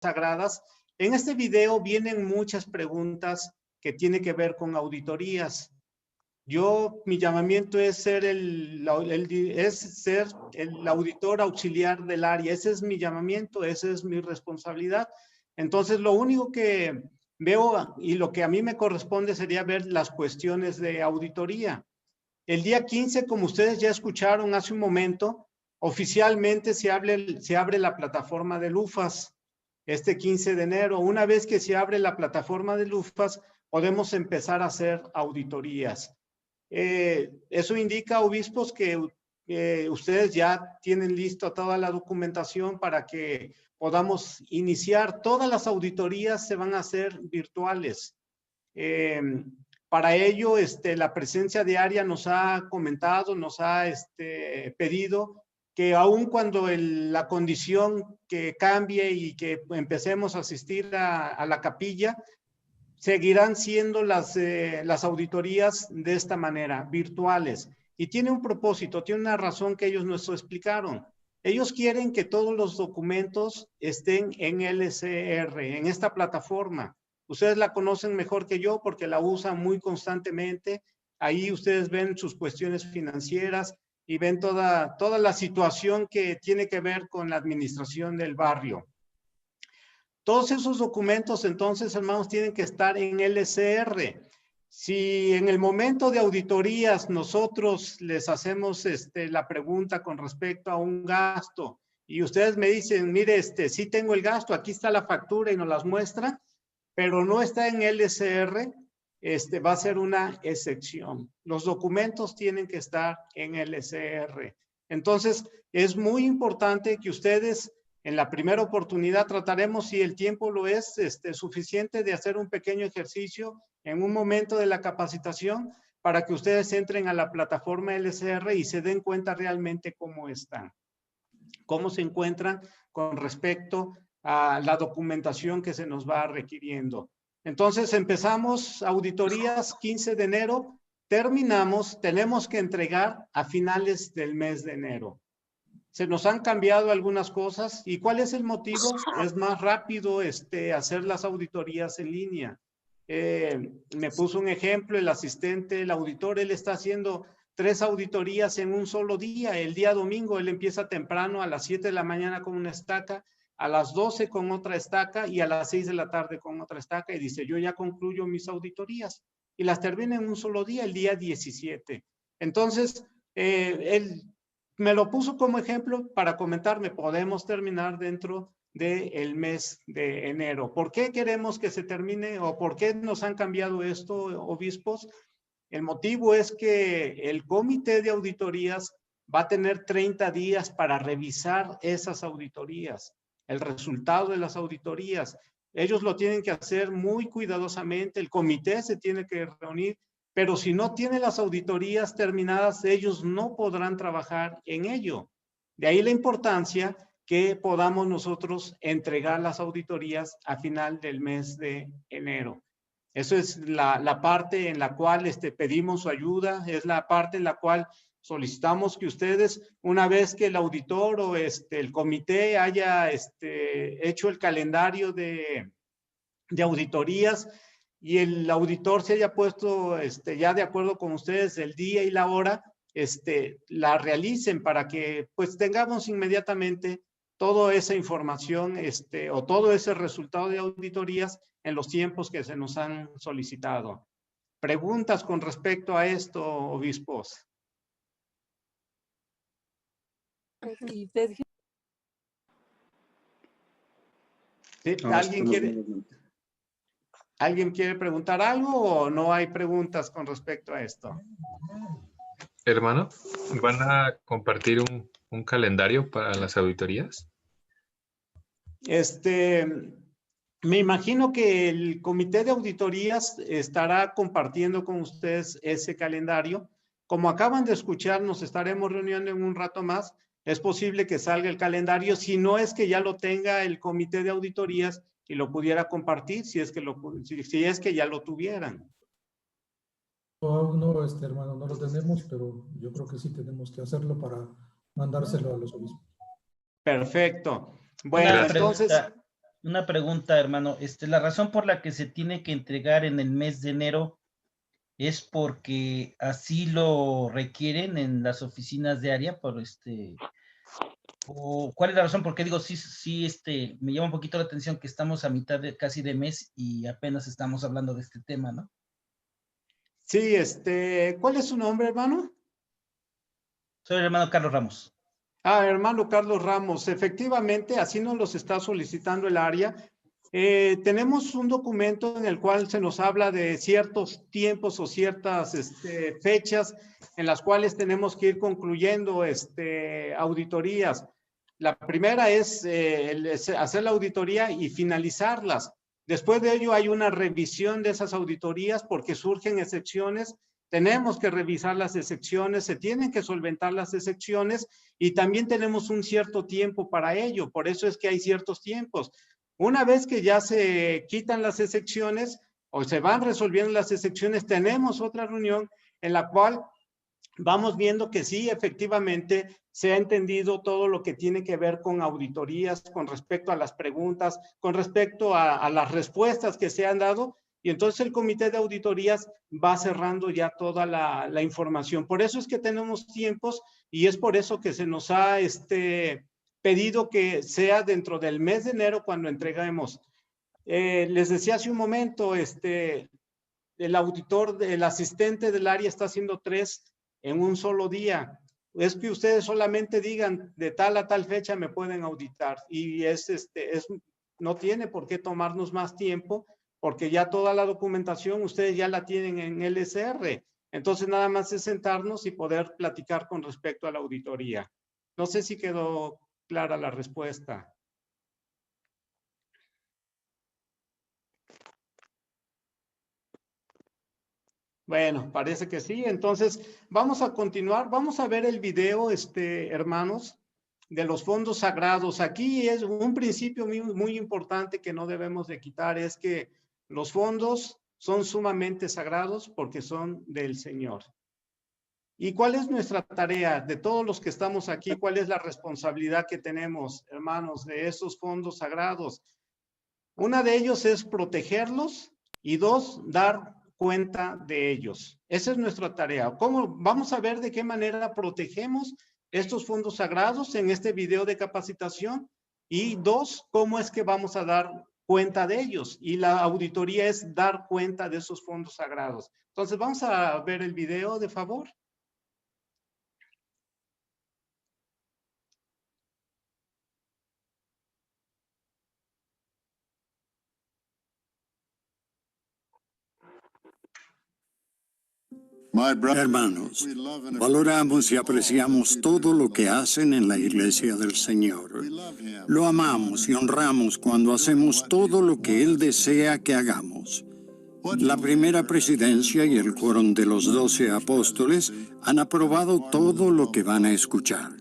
sagradas. En este video vienen muchas preguntas que tienen que ver con auditorías. Mi llamamiento es ser el auditor auxiliar del área. Ese es mi llamamiento, esa es mi responsabilidad. Entonces, lo único que veo y lo que a mí me corresponde sería ver las cuestiones de auditoría. El día 15, como ustedes ya escucharon hace un momento, oficialmente se abre la plataforma de UFAS. Este 15 de enero, una vez que se abre la plataforma de UFAS, podemos empezar a hacer auditorías. Eso indica, obispos, que ustedes ya tienen listo toda la documentación para que podamos iniciar. Todas las auditorías se van a hacer virtuales. Para ello, la presencia diaria nos ha comentado, nos ha pedido que aun cuando la condición que cambie y que empecemos a asistir a la capilla, seguirán siendo las auditorías de esta manera, virtuales. Y tiene un propósito, tiene una razón que ellos nos explicaron. Ellos quieren que todos los documentos estén en LCR, en esta plataforma. Ustedes la conocen mejor que yo porque la usan muy constantemente. Ahí ustedes ven sus cuestiones financieras y ven toda la situación que tiene que ver con la administración del barrio. Todos esos documentos, entonces, hermanos, tienen que estar en LCR. Si en el momento de auditorías nosotros les hacemos la pregunta con respecto a un gasto y ustedes me dicen, mire, sí tengo el gasto, aquí está la factura y nos las muestran, pero no está en LCR, va a ser una excepción. Los documentos tienen que estar en LCR. Entonces, es muy importante que ustedes en la primera oportunidad trataremos, si el tiempo lo es suficiente, de hacer un pequeño ejercicio en un momento de la capacitación para que ustedes entren a la plataforma LCR y se den cuenta realmente cómo están, cómo se encuentran con respecto a la documentación que se nos va requiriendo. Entonces empezamos auditorías 15 de enero, terminamos, tenemos que entregar a finales del mes de enero. Se nos han cambiado algunas cosas. ¿Y cuál es el motivo? Es más rápido hacer las auditorías en línea. Me puso un ejemplo, el asistente, el auditor, él está haciendo 3 auditorías en un solo día. El día domingo él empieza temprano a las 7 de la mañana con una estaca, a las 12 con otra estaca y a las 6 de la tarde con otra estaca y dice, yo ya concluyo mis auditorías y las termina en un solo día, el día 17. Entonces, él me lo puso como ejemplo para comentarme, podemos terminar dentro del mes de enero. ¿Por qué queremos que se termine o por qué nos han cambiado esto, obispos? El motivo es que el comité de auditorías va a tener 30 días para revisar esas auditorías, el resultado de las auditorías. Ellos lo tienen que hacer muy cuidadosamente, el comité se tiene que reunir, pero si no tiene las auditorías terminadas, ellos no podrán trabajar en ello. De ahí la importancia que podamos nosotros entregar las auditorías a final del mes de enero. Eso es la parte en la cual pedimos su ayuda, es la parte en la cual solicitamos que ustedes, una vez que el auditor o el comité haya hecho el calendario de auditorías y el auditor se haya puesto ya de acuerdo con ustedes el día y la hora, la realicen para que pues tengamos inmediatamente toda esa información o todo ese resultado de auditorías en los tiempos que se nos han solicitado. ¿Preguntas con respecto a esto, obispos? ¿Sí? ¿Alguien quiere preguntar algo o no hay preguntas con respecto a esto? Hermano, ¿van a compartir un calendario para las auditorías? Me imagino que el comité de auditorías estará compartiendo con ustedes ese calendario. Como acaban de escuchar, nos estaremos reuniendo en un rato más. Es posible que salga el calendario, si no es que ya lo tenga el comité de auditorías y lo pudiera compartir, si es que ya lo tuvieran. No, hermano, no lo tenemos, pero yo creo que sí tenemos que hacerlo para mandárselo a los obispos. Perfecto. Bueno, entonces, Una pregunta, hermano. La razón por la que se tiene que entregar en el mes de enero es porque así lo requieren en las oficinas de área, o ¿cuál es la razón? Porque digo, sí, me llama un poquito la atención que estamos a mitad de casi de mes y apenas estamos hablando de este tema, ¿no? Sí, ¿cuál es su nombre, hermano? Soy el hermano Carlos Ramos. Hermano Carlos Ramos, efectivamente, así nos los está solicitando el área. Tenemos un documento en el cual se nos habla de ciertos tiempos o ciertas fechas en las cuales tenemos que ir concluyendo auditorías. La primera es hacer la auditoría y finalizarlas. Después de ello hay una revisión de esas auditorías porque surgen excepciones. Tenemos que revisar las excepciones, se tienen que solventar las excepciones y también tenemos un cierto tiempo para ello. Por eso es que hay ciertos tiempos. Una vez que ya se quitan las excepciones o se van resolviendo las excepciones, tenemos otra reunión en la cual vamos viendo que sí, efectivamente, se ha entendido todo lo que tiene que ver con auditorías, con respecto a las preguntas, con respecto a las respuestas que se han dado. Y entonces el comité de auditorías va cerrando ya toda la información. Por eso es que tenemos tiempos y es por eso que se nos ha pedido que sea dentro del mes de enero cuando entreguemos. Les decía hace un momento, el auditor, el asistente del área está haciendo 3 en un solo día. Es que ustedes solamente digan de tal a tal fecha me pueden auditar y no tiene por qué tomarnos más tiempo porque ya toda la documentación ustedes ya la tienen en LSR. Entonces nada más es sentarnos y poder platicar con respecto a la auditoría. No sé si quedó clara la respuesta. Bueno, parece que sí. Entonces, vamos a continuar. Vamos a ver el video, hermanos, de los fondos sagrados. Aquí es un principio muy importante que no debemos de quitar, es que los fondos son sumamente sagrados porque son del Señor. ¿Y cuál es nuestra tarea de todos los que estamos aquí? ¿Cuál es la responsabilidad que tenemos, hermanos, de esos fondos sagrados? Una de ellos es protegerlos y 2, dar cuenta de ellos. Esa es nuestra tarea. ¿Cómo? Vamos a ver de qué manera protegemos estos fondos sagrados en este video de capacitación. Y 2, cómo es que vamos a dar cuenta de ellos. Y la auditoría es dar cuenta de esos fondos sagrados. Entonces, vamos a ver el video, de favor. Hermanos, valoramos y apreciamos todo lo que hacen en la Iglesia del Señor. Lo amamos y honramos cuando hacemos todo lo que Él desea que hagamos. La primera presidencia y el quórum de los 12 apóstoles han aprobado todo lo que van a escuchar.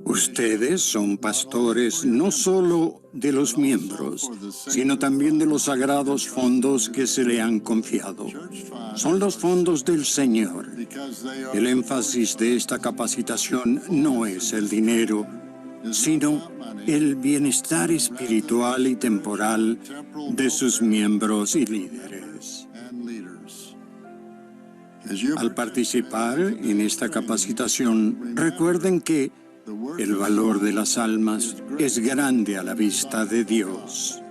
Ustedes son pastores no solo de los miembros, sino también de los sagrados fondos que se le han confiado. Son los fondos del Señor. El énfasis de esta capacitación no es el dinero, sino el bienestar espiritual y temporal de sus miembros y líderes. Al participar en esta capacitación, recuerden que el valor de las almas es grande a la vista de Dios.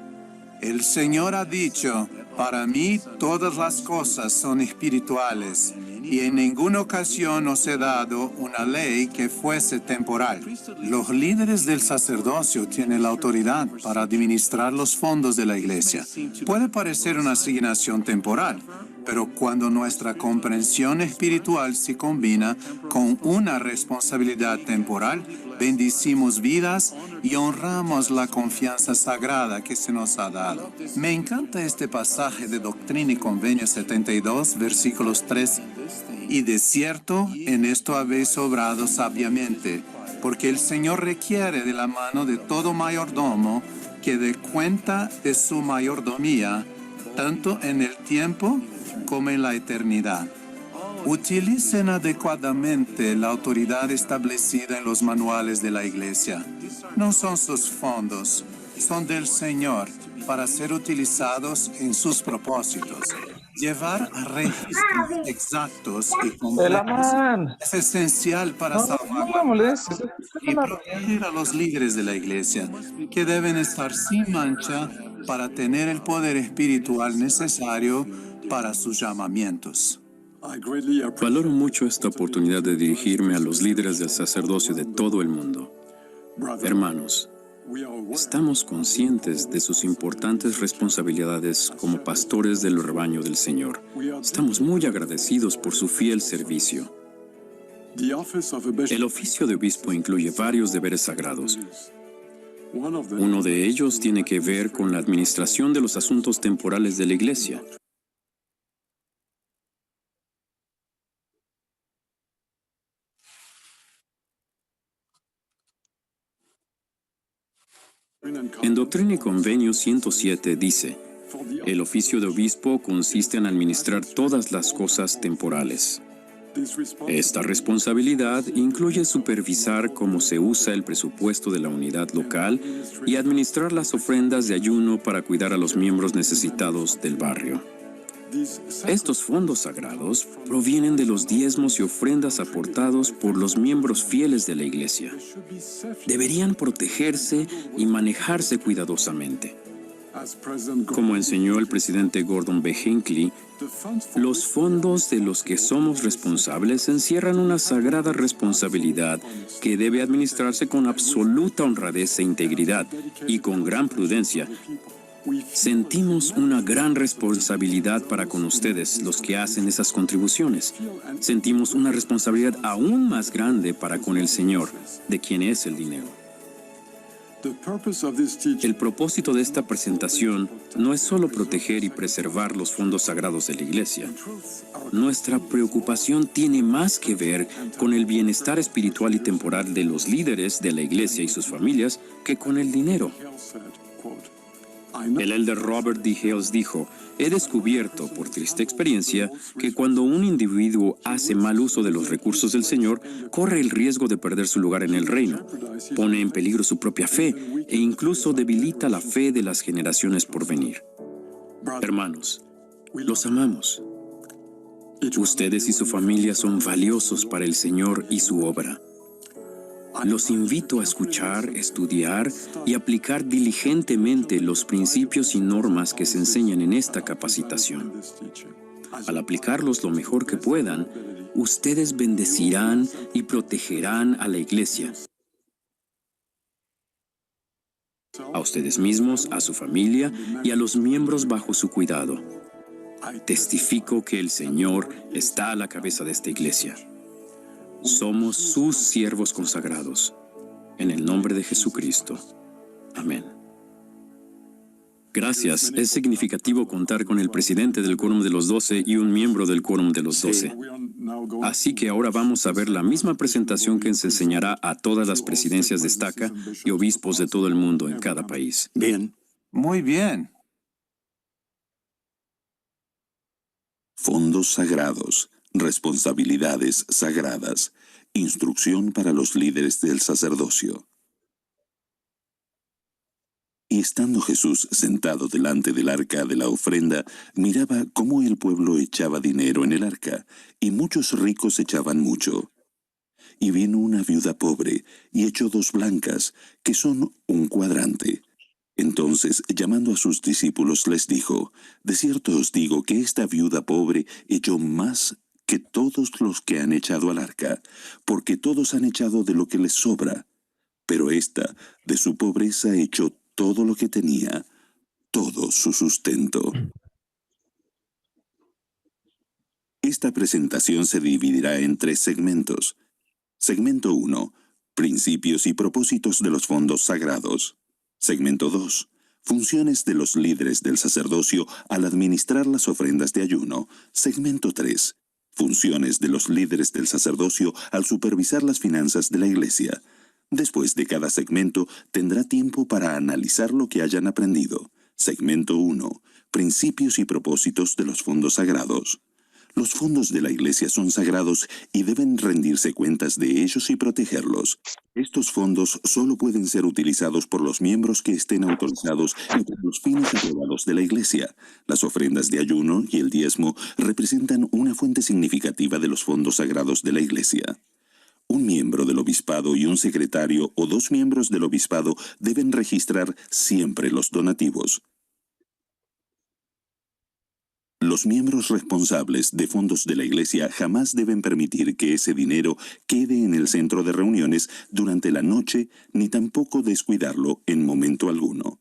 El Señor ha dicho, para mí todas las cosas son espirituales, y en ninguna ocasión os he dado una ley que fuese temporal. Los líderes del sacerdocio tienen la autoridad para administrar los fondos de la iglesia. Puede parecer una asignación temporal, pero cuando nuestra comprensión espiritual se combina con una responsabilidad temporal, bendecimos vidas y honramos la confianza sagrada que se nos ha dado. Me encanta este pasaje de Doctrina y Convenio 72, versículos 3. Y de cierto, en esto habéis obrado sabiamente, porque el Señor requiere de la mano de todo mayordomo que dé cuenta de su mayordomía, tanto en el tiempo como en la eternidad. Utilicen adecuadamente la autoridad establecida en los manuales de la Iglesia. No son sus fondos, son del Señor para ser utilizados en sus propósitos. Llevar a registros exactos y completos es esencial para salvaguardar y proteger a los líderes de la iglesia, que deben estar sin mancha para tener el poder espiritual necesario para sus llamamientos. Valoro mucho esta oportunidad de dirigirme a los líderes del sacerdocio de todo el mundo. Hermanos, estamos conscientes de sus importantes responsabilidades como pastores del rebaño del Señor. Estamos muy agradecidos por su fiel servicio. El oficio de obispo incluye varios deberes sagrados. Uno de ellos tiene que ver con la administración de los asuntos temporales de la Iglesia. En Doctrina y Convenio 107 dice: el oficio de obispo consiste en administrar todas las cosas temporales. Esta responsabilidad incluye supervisar cómo se usa el presupuesto de la unidad local y administrar las ofrendas de ayuno para cuidar a los miembros necesitados del barrio. Estos fondos sagrados provienen de los diezmos y ofrendas aportados por los miembros fieles de la Iglesia. Deberían protegerse y manejarse cuidadosamente. Como enseñó el presidente Gordon B. Hinckley, los fondos de los que somos responsables encierran una sagrada responsabilidad que debe administrarse con absoluta honradez e integridad y con gran prudencia. Sentimos una gran responsabilidad para con ustedes, los que hacen esas contribuciones. Sentimos una responsabilidad aún más grande para con el Señor, de quien es el dinero. El propósito de esta presentación no es solo proteger y preservar los fondos sagrados de la Iglesia. Nuestra preocupación tiene más que ver con el bienestar espiritual y temporal de los líderes de la Iglesia y sus familias que con el dinero. El elder Robert D. Hales dijo: he descubierto, por triste experiencia, que cuando un individuo hace mal uso de los recursos del Señor, corre el riesgo de perder su lugar en el reino, pone en peligro su propia fe e incluso debilita la fe de las generaciones por venir. Hermanos, los amamos. Ustedes y su familia son valiosos para el Señor y su obra. Los invito a escuchar, estudiar y aplicar diligentemente los principios y normas que se enseñan en esta capacitación. Al aplicarlos lo mejor que puedan, ustedes bendecirán y protegerán a la Iglesia, a ustedes mismos, a su familia y a los miembros bajo su cuidado. Testifico que el Señor está a la cabeza de esta Iglesia. Somos sus siervos consagrados. En el nombre de Jesucristo. Amén. Gracias. Es significativo contar con el presidente del Quórum de los 12 y un miembro del Quórum de los 12. Así que ahora vamos a ver la misma presentación que se enseñará a todas las presidencias de estaca y obispos de todo el mundo en cada país. Bien. Muy bien. Fondos sagrados, responsabilidades sagradas, instrucción para los líderes del sacerdocio. Y estando Jesús sentado delante del arca de la ofrenda, miraba cómo el pueblo echaba dinero en el arca, y muchos ricos echaban mucho. Y vino una viuda pobre, y echó 2 blancas, que son un cuadrante. Entonces, llamando a sus discípulos, les dijo: de cierto os digo que esta viuda pobre echó más que todos los que han echado al arca, porque todos han echado de lo que les sobra. Pero ésta, de su pobreza, echó todo lo que tenía, todo su sustento. Esta presentación se dividirá en 3 segmentos. Segmento 1. Principios y propósitos de los fondos sagrados. Segmento 2. Funciones de los líderes del sacerdocio al administrar las ofrendas de ayuno. Segmento 3. Funciones de los líderes del sacerdocio al supervisar las finanzas de la Iglesia. Después de cada segmento, tendrá tiempo para analizar lo que hayan aprendido. Segmento 1. Principios y propósitos de los fondos sagrados. Los fondos de la Iglesia son sagrados y deben rendirse cuentas de ellos y protegerlos. Estos fondos solo pueden ser utilizados por los miembros que estén autorizados y para los fines aprobados de la Iglesia. Las ofrendas de ayuno y el diezmo representan una fuente significativa de los fondos sagrados de la Iglesia. Un miembro del obispado y un secretario o 2 miembros del obispado deben registrar siempre los donativos. Los miembros responsables de fondos de la Iglesia jamás deben permitir que ese dinero quede en el centro de reuniones durante la noche, ni tampoco descuidarlo en momento alguno.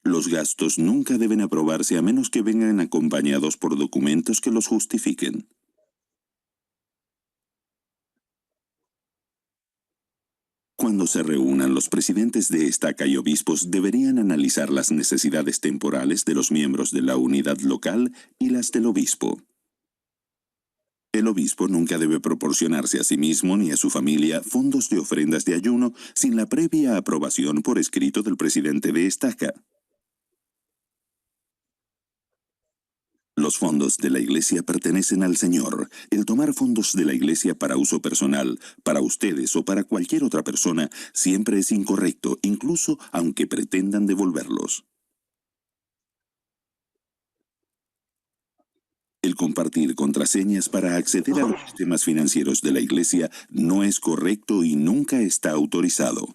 Los gastos nunca deben aprobarse a menos que vengan acompañados por documentos que los justifiquen. Cuando se reúnan, los presidentes de estaca y obispos deberían analizar las necesidades temporales de los miembros de la unidad local y las del obispo. El obispo nunca debe proporcionarse a sí mismo ni a su familia fondos de ofrendas de ayuno sin la previa aprobación por escrito del presidente de estaca. Los fondos de la Iglesia pertenecen al Señor. El tomar fondos de la Iglesia para uso personal, para ustedes o para cualquier otra persona, siempre es incorrecto, incluso aunque pretendan devolverlos. El compartir contraseñas para acceder a los sistemas financieros de la Iglesia no es correcto y nunca está autorizado.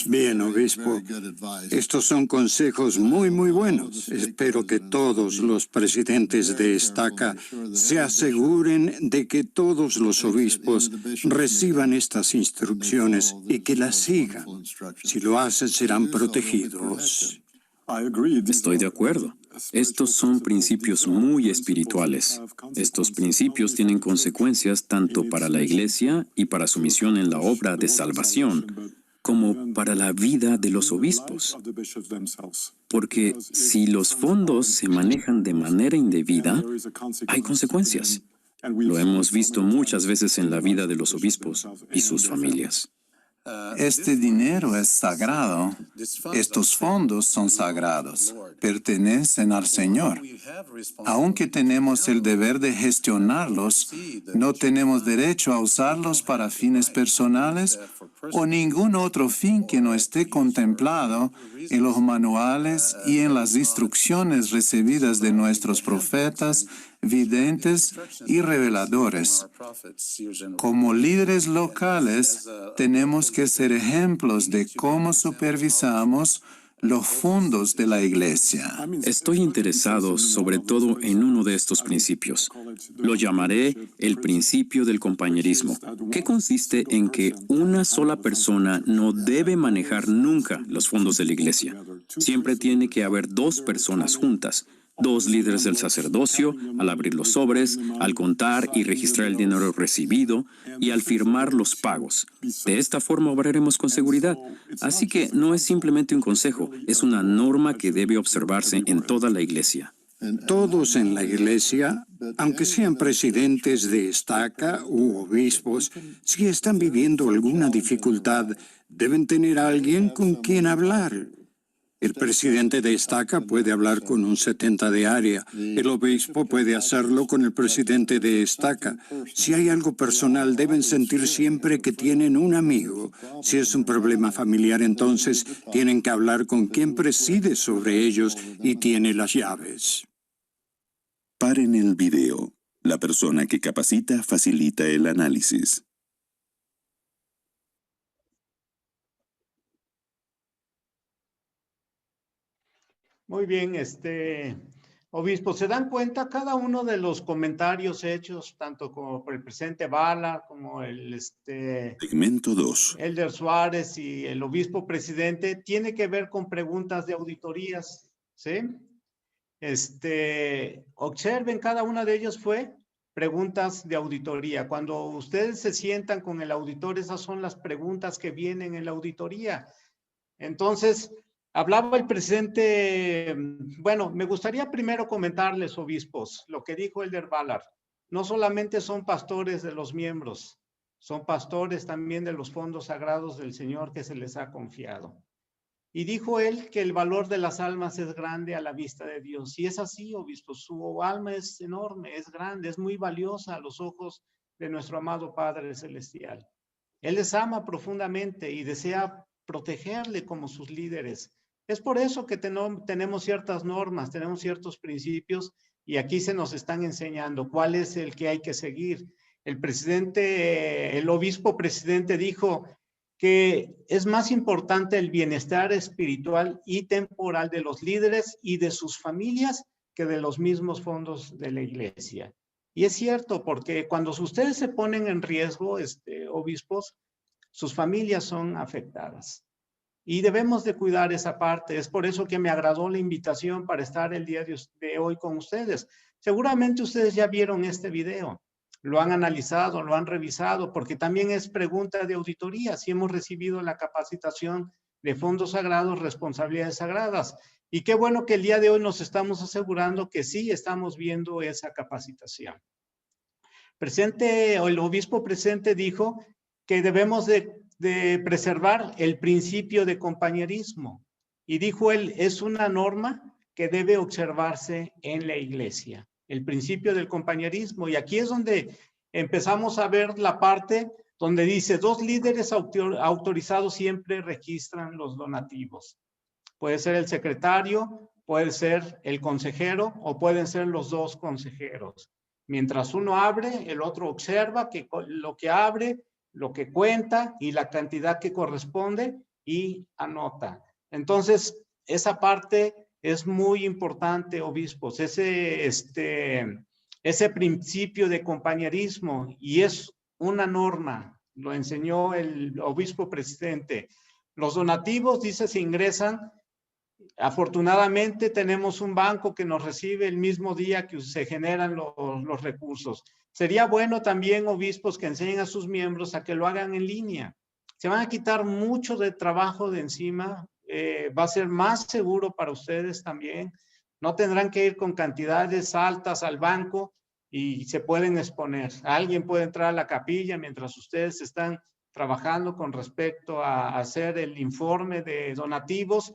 Bien, obispo, estos son consejos muy buenos. Espero que todos los presidentes de estaca se aseguren de que todos los obispos reciban estas instrucciones y que las sigan. Si lo hacen, serán protegidos. Estoy de acuerdo. Estos son principios muy espirituales. Estos principios tienen consecuencias tanto para la Iglesia y para su misión en la obra de salvación, como para la vida de los obispos. Porque si los fondos se manejan de manera indebida, hay consecuencias. Lo hemos visto muchas veces en la vida de los obispos y sus familias. Este dinero es sagrado. Estos fondos son sagrados. Pertenecen al Señor. Aunque tenemos el deber de gestionarlos, no tenemos derecho a usarlos para fines personales o ningún otro fin que no esté contemplado en los manuales y en las instrucciones recibidas de nuestros profetas, videntes y reveladores. Como líderes locales, tenemos que ser ejemplos de cómo supervisamos los fondos de la Iglesia. Estoy interesado sobre todo en uno de estos principios. Lo llamaré el principio del compañerismo, que consiste en que una sola persona no debe manejar nunca los fondos de la Iglesia. Siempre tiene que haber 2 personas juntas. 2 líderes del sacerdocio, al abrir los sobres, al contar y registrar el dinero recibido y al firmar los pagos. De esta forma obraremos con seguridad. Así que no es simplemente un consejo, es una norma que debe observarse en toda la Iglesia. Todos en la Iglesia, aunque sean presidentes de estaca u obispos, si están viviendo alguna dificultad, deben tener a alguien con quien hablar. El presidente de estaca puede hablar con un 70 de área. El obispo puede hacerlo con el presidente de estaca. Si hay algo personal, deben sentir siempre que tienen un amigo. Si es un problema familiar, entonces tienen que hablar con quien preside sobre ellos y tiene las llaves. Paren el video. La persona que capacita facilita el análisis. Muy bien, obispo, ¿se dan cuenta cada uno de los comentarios hechos, tanto como por el presidente Bala, como el Segmento 2. Elder Suárez y el obispo presidente, tiene que ver con preguntas de auditorías, ¿sí? Observen, cada una de ellos fue preguntas de auditoría. Cuando ustedes se sientan con el auditor, esas son las preguntas que vienen en la auditoría. Entonces, hablaba el presidente, bueno, me gustaría primero comentarles, obispos, lo que dijo Elder Ballard. No solamente son pastores de los miembros, son pastores también de los fondos sagrados del Señor que se les ha confiado. Y dijo él que el valor de las almas es grande a la vista de Dios. Y es así, obispo, su alma es enorme, es grande, es muy valiosa a los ojos de nuestro amado Padre Celestial. Él les ama profundamente y desea protegerle como sus líderes. Es por eso que tenemos ciertas normas, tenemos ciertos principios y aquí se nos están enseñando cuál es el que hay que seguir. El obispo presidente dijo que es más importante el bienestar espiritual y temporal de los líderes y de sus familias que de los mismos fondos de la iglesia. Y es cierto, porque cuando ustedes se ponen en riesgo, obispos, sus familias son afectadas. Y debemos de cuidar esa parte. Es por eso que me agradó la invitación para estar el día de hoy con ustedes. Seguramente ustedes ya vieron este video, lo han analizado, lo han revisado, porque también es pregunta de auditoría si hemos recibido la capacitación de fondos sagrados, responsabilidades sagradas. Y qué bueno que el día de hoy nos estamos asegurando que sí estamos viendo esa capacitación. El obispo presente dijo que debemos de preservar el principio de compañerismo. Y dijo él, es una norma que debe observarse en la iglesia, el principio del compañerismo. Y aquí es donde empezamos a ver la parte donde dice, 2 líderes autorizados siempre registran los donativos. Puede ser el secretario, puede ser el consejero o pueden ser los 2 consejeros. Mientras uno abre, el otro observa lo que abre, lo que cuenta y la cantidad que corresponde y anota. Entonces, esa parte es muy importante, obispos, ese principio de compañerismo, y es una norma, lo enseñó el obispo presidente. Los donativos, dice, se ingresan. Afortunadamente tenemos un banco que nos recibe el mismo día que se generan los recursos. Sería bueno también, obispos, que enseñen a sus miembros a que lo hagan en línea. Se van a quitar mucho de trabajo de encima, va a ser más seguro para ustedes también. No tendrán que ir con cantidades altas al banco y se pueden exponer. Alguien puede entrar a la capilla mientras ustedes están trabajando con respecto a hacer el informe de donativos.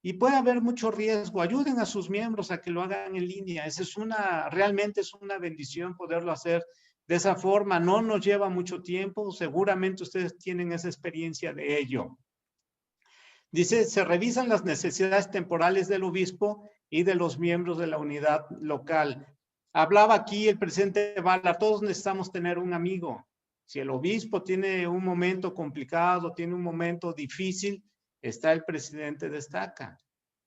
Y puede haber mucho riesgo. Ayuden a sus miembros a que lo hagan en línea. Realmente es una bendición poderlo hacer de esa forma. No nos lleva mucho tiempo. Seguramente ustedes tienen esa experiencia de ello. Dice, se revisan las necesidades temporales del obispo y de los miembros de la unidad local. Hablaba aquí el presidente Bala, todos necesitamos tener un amigo. Si el obispo tiene un momento complicado, tiene un momento difícil, está el presidente destaca.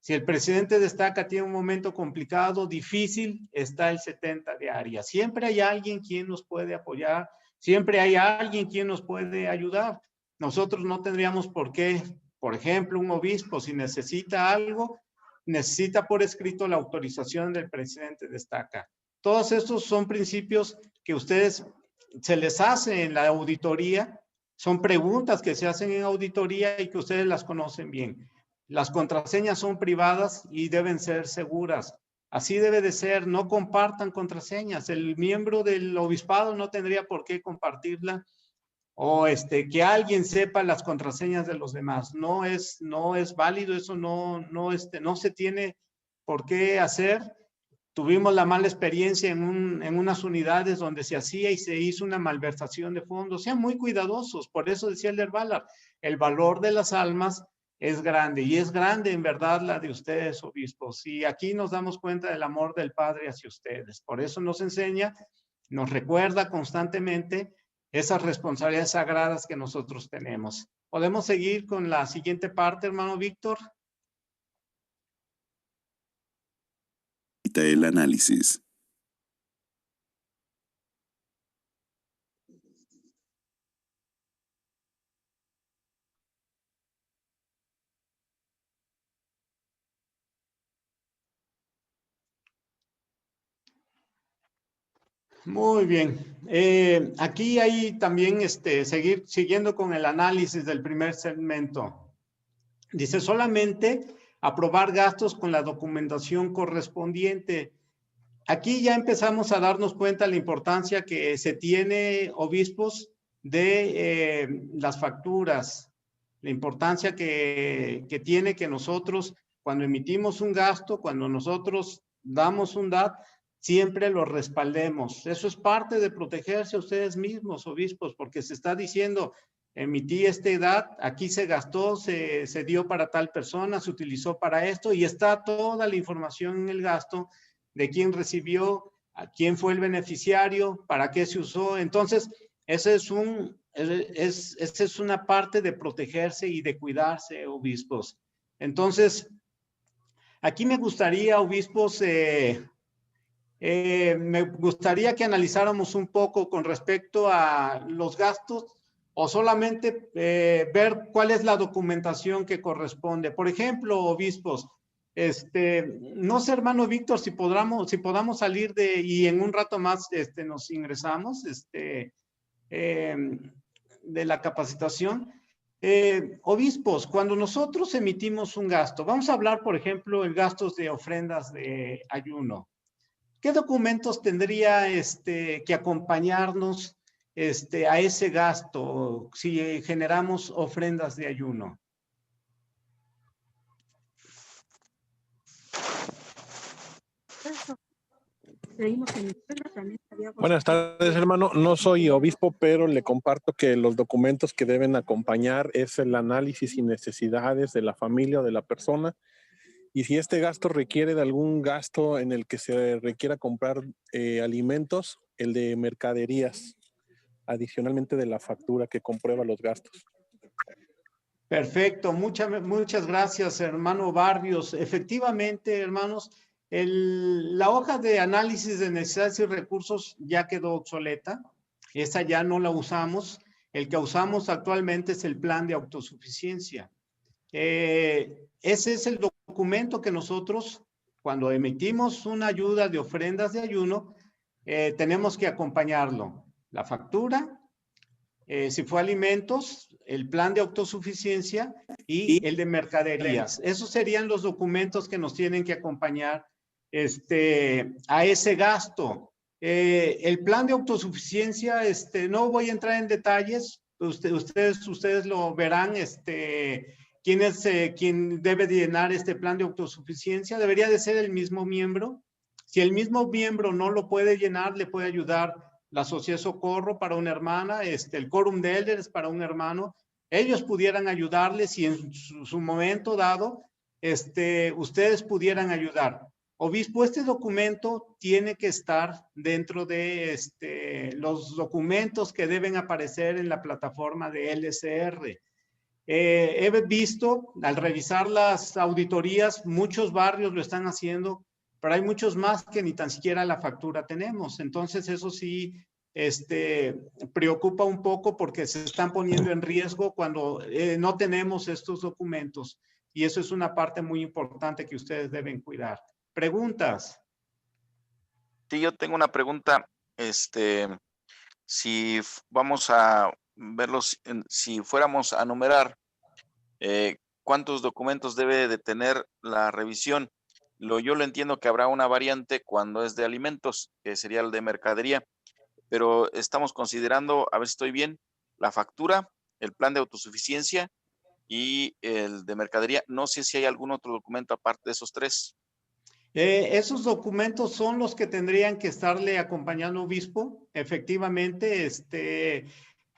Si el presidente destaca tiene un momento complicado, difícil, está el 70 de área. Siempre hay alguien quien nos puede apoyar, siempre hay alguien quien nos puede ayudar. Nosotros no tendríamos por qué, por ejemplo, un obispo, si necesita algo, necesita por escrito la autorización del presidente destaca. Todos estos son principios que ustedes se les hace en la auditoría. Son preguntas que se hacen en auditoría y que ustedes las conocen bien. Las contraseñas son privadas y deben ser seguras. Así debe de ser, no compartan contraseñas. El miembro del obispado no tendría por qué compartirla o que alguien sepa las contraseñas de los demás. No es válido, eso no se tiene por qué hacer. Tuvimos la mala experiencia en unas unidades donde se hacía y se hizo una malversación de fondos. Sean muy cuidadosos. Por eso decía el Ballard, el valor de las almas es grande. Y es grande en verdad la de ustedes, obispos. Y aquí nos damos cuenta del amor del Padre hacia ustedes. Por eso nos enseña, nos recuerda constantemente esas responsabilidades sagradas que nosotros tenemos. ¿Podemos seguir con la siguiente parte, hermano Víctor? El análisis. Muy bien. Aquí hay también siguiendo con el análisis del primer segmento. Dice solamente aprobar gastos con la documentación correspondiente. Aquí ya empezamos a darnos cuenta de la importancia que se tiene, obispos, de las facturas. la importancia que tiene que nosotros, cuando emitimos un gasto, cuando nosotros damos un DAT, siempre lo respaldemos. Eso es parte de protegerse a ustedes mismos, obispos, porque se está diciendo, emití este DAT, aquí se gastó, se dio para tal persona, se utilizó para esto, y está toda la información en el gasto de quién recibió, a quién fue el beneficiario, para qué se usó. Entonces, esa es una parte de protegerse y de cuidarse, obispos. Entonces, aquí me gustaría, obispos, me gustaría que analizáramos un poco con respecto a los gastos o solamente ver cuál es la documentación que corresponde. Por ejemplo, obispos, no sé, hermano Víctor, si podamos salir y en un rato más nos ingresamos de la capacitación. Obispos, cuando nosotros emitimos un gasto, vamos a hablar, por ejemplo, en gastos de ofrendas de ayuno. ¿Qué documentos tendría que acompañarnos a ese gasto si generamos ofrendas de ayuno? Buenas tardes, hermano. No soy obispo, pero le comparto que los documentos que deben acompañar es el análisis y necesidades de la familia o de la persona. Y si este gasto requiere de algún gasto en el que se requiera comprar alimentos, el de mercaderías, adicionalmente de la factura que comprueba los gastos. Perfecto, muchas gracias, hermano Barrios. Efectivamente, hermanos, la hoja de análisis de necesidades y recursos ya quedó obsoleta. Esa ya no la usamos. El que usamos actualmente es el plan de autosuficiencia. Ese es el documento que nosotros, cuando emitimos una ayuda de ofrendas de ayuno, tenemos que acompañarlo. La factura, si fue alimentos, el plan de autosuficiencia y el de mercaderías. Esos serían los documentos que nos tienen que acompañar a ese gasto. El plan de autosuficiencia, no voy a entrar en detalles, ustedes lo verán, quién debe llenar este plan de autosuficiencia. Debería de ser el mismo miembro. Si el mismo miembro no lo puede llenar, le puede ayudar la Sociedad Socorro para una hermana, el Quórum de Elders para un hermano. Ellos pudieran ayudarles y en su momento dado, ustedes pudieran ayudar. Obispo, este documento tiene que estar dentro de los documentos que deben aparecer en la plataforma de LSR. He visto, al revisar las auditorías, muchos barrios lo están haciendo, pero hay muchos más que ni tan siquiera la factura tenemos. Entonces, eso sí preocupa un poco porque se están poniendo en riesgo cuando no tenemos estos documentos. Y eso es una parte muy importante que ustedes deben cuidar. ¿Preguntas? Sí, yo tengo una pregunta. Si vamos a verlos, si fuéramos a numerar, ¿cuántos documentos debe de tener la revisión? Yo lo entiendo que habrá una variante cuando es de alimentos, que sería el de mercadería, pero estamos considerando, a ver si estoy bien, la factura, el plan de autosuficiencia y el de mercadería. No sé si hay algún otro documento aparte de esos tres. Esos documentos son los que tendrían que estarle acompañando obispo. Efectivamente,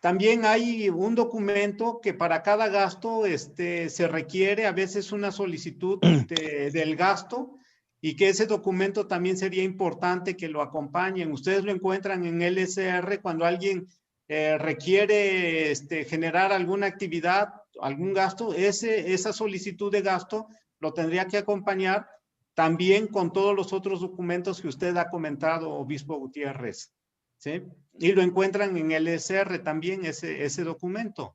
también hay un documento que para cada gasto se requiere a veces una solicitud del gasto y que ese documento también sería importante que lo acompañen. Ustedes lo encuentran en LSR cuando alguien requiere generar alguna actividad, algún gasto, esa solicitud de gasto lo tendría que acompañar también con todos los otros documentos que usted ha comentado, obispo Gutiérrez, ¿sí? Y lo encuentran en el LSR también, ese documento.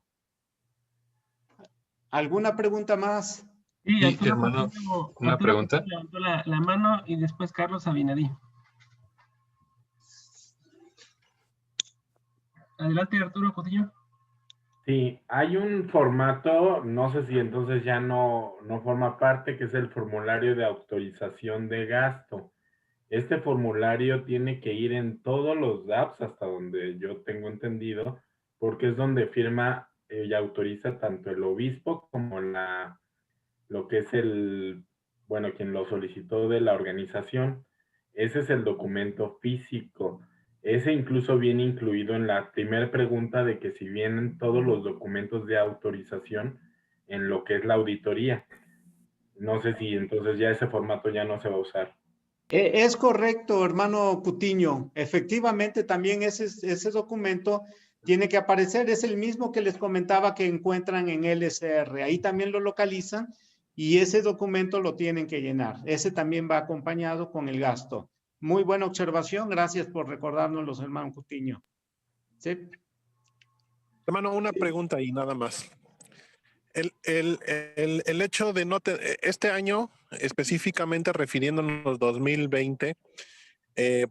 ¿Alguna pregunta más? Sí, Arturo, hermano, una Arturo pregunta. levantó la mano y después Carlos Abinadí. Adelante, Arturo Coutinho. Sí, hay un formato, no sé si entonces ya no forma parte, que es el formulario de autorización de gasto. Este formulario tiene que ir en todos los DAPs, hasta donde yo tengo entendido, porque es donde firma y autoriza tanto el obispo como lo que es quien lo solicitó de la organización. Ese es el documento físico. Ese incluso viene incluido en la primera pregunta de que si vienen todos los documentos de autorización en lo que es la auditoría. No sé si entonces ya ese formato ya no se va a usar. Es correcto, hermano Cutiño. Efectivamente, también ese documento tiene que aparecer. Es el mismo que les comentaba que encuentran en LSR. Ahí también lo localizan y ese documento lo tienen que llenar. Ese también va acompañado con el gasto. Muy buena observación. Gracias por recordárnoslo, hermano Cutiño. ¿Sí? Hermano, una pregunta y nada más. El hecho de este año, específicamente refiriéndonos 2020,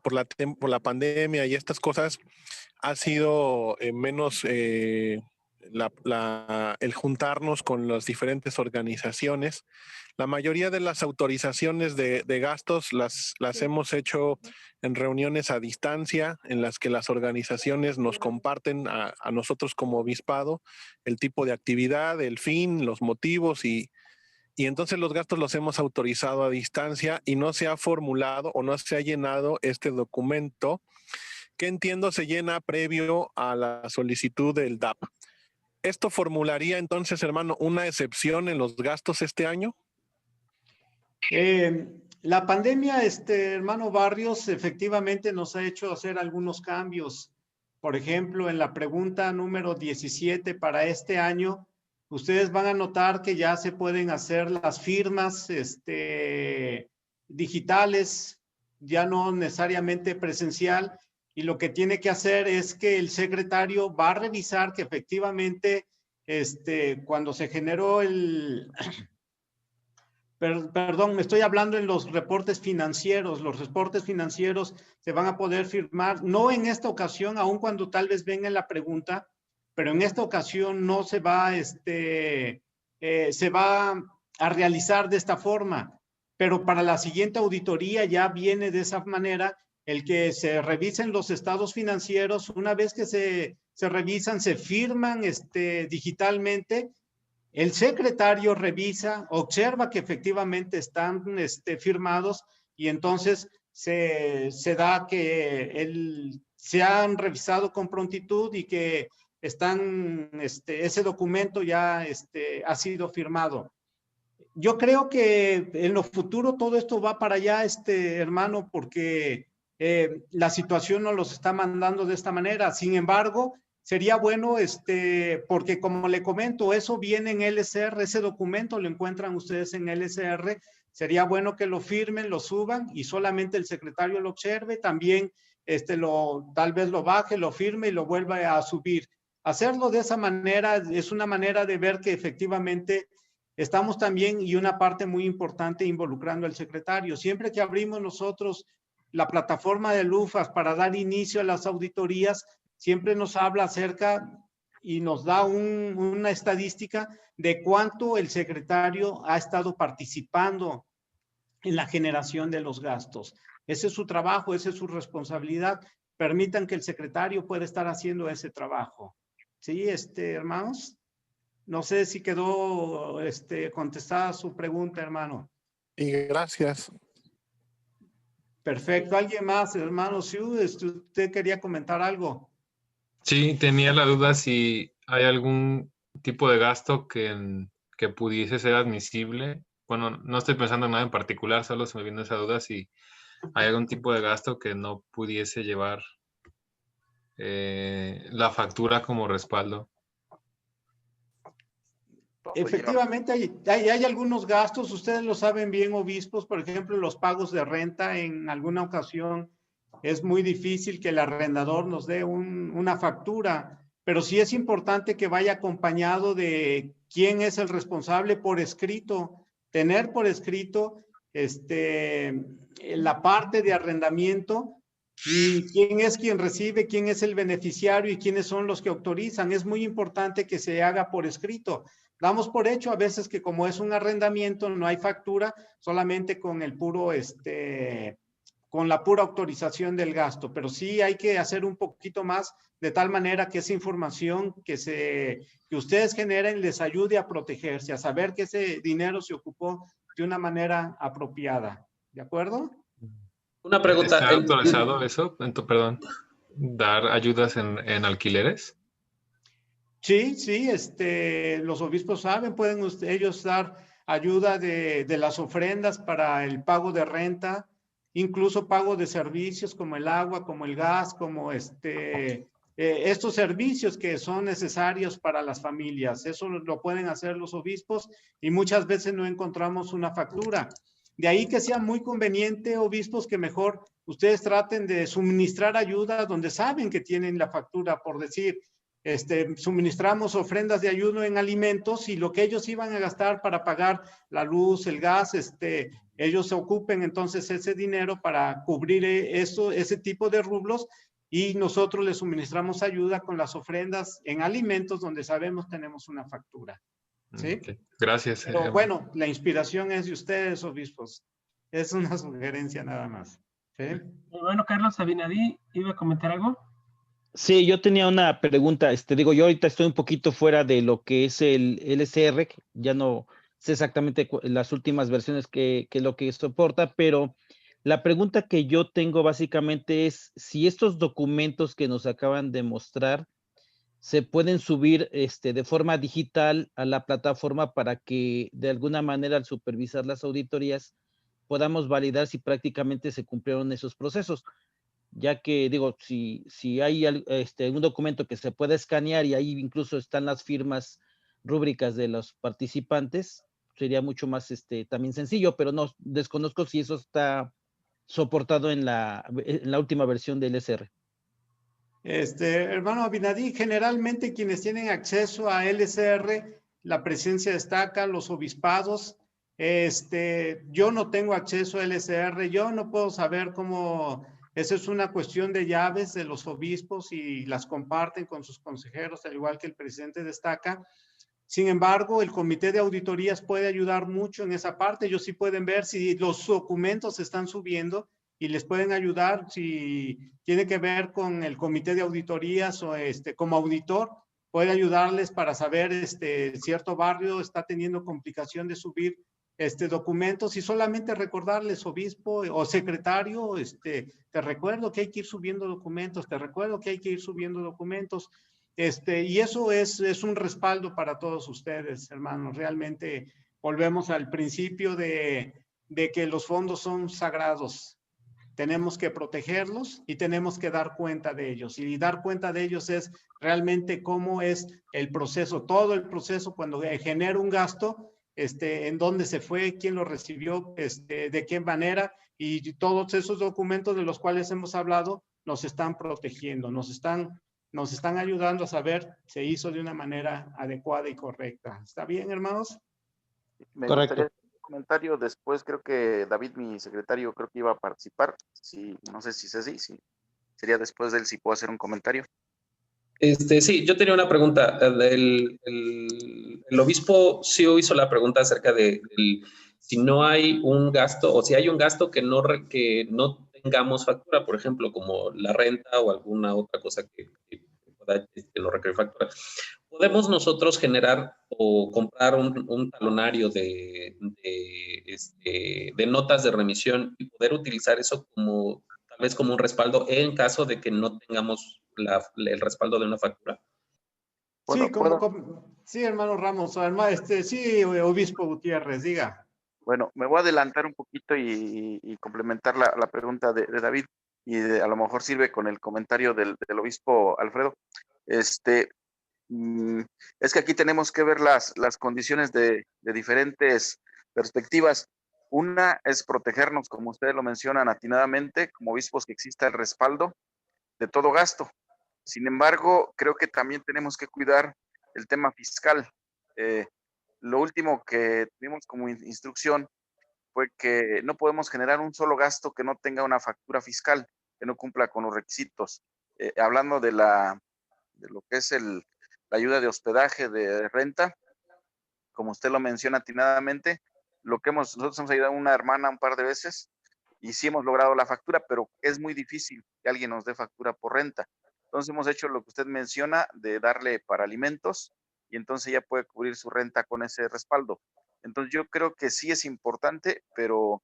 por la pandemia y estas cosas, ha sido menos el juntarnos con las diferentes organizaciones. La mayoría de las autorizaciones de gastos las hemos hecho en reuniones a distancia, en las que las organizaciones nos comparten a nosotros como obispado el tipo de actividad, el fin, los motivos y entonces los gastos los hemos autorizado a distancia y no se ha formulado o no se ha llenado este documento que entiendo se llena previo a la solicitud del DAP. ¿Esto formularía entonces, hermano, una excepción en los gastos este año? La pandemia, hermano Barrios, efectivamente nos ha hecho hacer algunos cambios. Por ejemplo, en la pregunta número 17 para este año, ustedes van a notar que ya se pueden hacer las firmas digitales, ya no necesariamente presencial, y lo que tiene que hacer es que el secretario va a revisar que efectivamente cuando se generó Perdón, me estoy hablando en los reportes financieros. Los reportes financieros se van a poder firmar, no en esta ocasión, aun cuando tal vez venga en la pregunta, pero en esta ocasión no se va, se va a realizar de esta forma. Pero para la siguiente auditoría ya viene de esa manera el que se revisen los estados financieros. Una vez que se revisan, se firman digitalmente. El secretario revisa, observa que efectivamente están firmados y entonces se da que se han revisado con prontitud y que ese documento ya ha sido firmado. Yo creo que en lo futuro todo esto va para allá, hermano, porque la situación nos los está mandando de esta manera. Sin embargo, sería bueno, porque como le comento, eso viene en LSR, ese documento lo encuentran ustedes en LSR, sería bueno que lo firmen, lo suban y solamente el secretario lo observe, también tal vez lo baje, lo firme y lo vuelva a subir. Hacerlo de esa manera es una manera de ver que efectivamente estamos también, y una parte muy importante, involucrando al secretario. Siempre que abrimos nosotros la plataforma de LUFAS para dar inicio a las auditorías, siempre nos habla acerca y nos da una estadística de cuánto el secretario ha estado participando en la generación de los gastos. Ese es su trabajo, esa es su responsabilidad. Permitan que el secretario pueda estar haciendo ese trabajo. ¿Sí, hermanos? No sé si quedó contestada su pregunta, hermano. Y gracias. Perfecto. ¿Alguien más, hermano Siu? ¿Usted quería comentar algo? Sí, tenía la duda si hay algún tipo de gasto que pudiese ser admisible. Bueno, no estoy pensando en nada en particular, solo se me viene esa duda si hay algún tipo de gasto que no pudiese llevar la factura como respaldo. Efectivamente, hay algunos gastos, ustedes lo saben bien, obispos, por ejemplo, los pagos de renta. En alguna ocasión es muy difícil que el arrendador nos dé una factura, pero sí es importante que vaya acompañado de quién es el responsable por escrito, tener por escrito la parte de arrendamiento y quién es quien recibe, quién es el beneficiario y quiénes son los que autorizan. Es muy importante que se haga por escrito. Damos por hecho a veces que como es un arrendamiento no hay factura, solamente con el puro con la pura autorización del gasto, pero sí hay que hacer un poquito más de tal manera que esa información que ustedes generen les ayude a protegerse, a saber que ese dinero se ocupó de una manera apropiada. ¿De acuerdo? Una pregunta. ¿Está autorizado eso? Perdón, dar ayudas en alquileres. Sí, sí, los obispos saben, pueden ellos dar ayuda de las ofrendas para el pago de renta, incluso pago de servicios como el agua, como el gas, como estos servicios que son necesarios para las familias. Eso lo pueden hacer los obispos y muchas veces no encontramos una factura. De ahí que sea muy conveniente, obispos, que mejor ustedes traten de suministrar ayuda donde saben que tienen la factura, por decir, suministramos ofrendas de ayuno en alimentos y lo que ellos iban a gastar para pagar la luz, el gas, ellos se ocupen entonces ese dinero para cubrir ese tipo de rublos y nosotros les suministramos ayuda con las ofrendas en alimentos donde sabemos tenemos una factura. ¿Sí? Okay. Gracias. Pero bueno, la inspiración es de ustedes, obispos. Es una sugerencia nada más. ¿Sí? Bueno, Carlos Abinadí, ¿iba a comentar algo? Sí, yo tenía una pregunta, digo, yo ahorita estoy un poquito fuera de lo que es el LCR, ya no sé exactamente las últimas versiones que lo que soporta, pero la pregunta que yo tengo básicamente es si estos documentos que nos acaban de mostrar se pueden subir de forma digital a la plataforma para que de alguna manera al supervisar las auditorías podamos validar si prácticamente se cumplieron esos procesos. Ya que digo, si hay un documento que se puede escanear y ahí incluso están las firmas rúbricas de los participantes, sería mucho más también sencillo, pero no desconozco si eso está soportado en la última versión del LSR. Hermano Abinadí, generalmente quienes tienen acceso a LSR, la presencia destaca, los obispados. Yo no tengo acceso a LSR, yo no puedo saber cómo. Esa es una cuestión de llaves de los obispos y las comparten con sus consejeros, al igual que el presidente destaca. Sin embargo, el comité de auditorías puede ayudar mucho en esa parte. Ellos sí pueden ver si los documentos se están subiendo y les pueden ayudar si tiene que ver con el comité de auditorías o como auditor, puede ayudarles para saber cierto barrio está teniendo complicación de subir documentos y solamente recordarles, obispo o secretario, te recuerdo que hay que ir subiendo documentos, te recuerdo que hay que ir subiendo documentos, y eso es un respaldo para todos ustedes, hermanos. Realmente volvemos al principio de que los fondos son sagrados. Tenemos que protegerlos y tenemos que dar cuenta de ellos. Y dar cuenta de ellos es realmente cómo es el proceso, todo el proceso cuando genera un gasto, en dónde se fue, quién lo recibió, de qué manera, y todos esos documentos de los cuales hemos hablado nos están protegiendo, nos están ayudando a saber se hizo de una manera adecuada y correcta. ¿Está bien, hermanos? Me gustaría hacer un comentario después. Creo que David, mi secretario, creo que iba a participar. Sí, no sé si es así, sí. Sería después de él si puedo hacer un comentario. Sí, yo tenía una pregunta. El obispo sí hizo la pregunta acerca de si no hay un gasto o si hay un gasto que no tengamos factura, por ejemplo, como la renta o alguna otra cosa que no requiere factura. ¿Podemos nosotros generar o comprar un talonario de notas de remisión y poder utilizar eso como tal vez como un respaldo en caso de que no tengamos el respaldo de una factura? Bueno, sí, hermano Ramos, sí, obispo Gutiérrez, diga. Bueno, me voy a adelantar un poquito y complementar la pregunta de David y a lo mejor sirve con el comentario del obispo Alfredo. Es que aquí tenemos que ver las condiciones de diferentes perspectivas. Una es protegernos, como ustedes lo mencionan atinadamente, como obispos, que exista el respaldo de todo gasto. Sin embargo, creo que también tenemos que cuidar el tema fiscal. Lo último que tuvimos como instrucción fue que no podemos generar un solo gasto que no tenga una factura fiscal, que no cumpla con los requisitos. Hablando de lo que es la ayuda de hospedaje, de renta, como usted lo menciona atinadamente, nosotros hemos ayudado a una hermana un par de veces y sí hemos logrado la factura, pero es muy difícil que alguien nos dé factura por renta. Entonces hemos hecho lo que usted menciona de darle para alimentos y entonces ya puede cubrir su renta con ese respaldo. Entonces yo creo que sí es importante, pero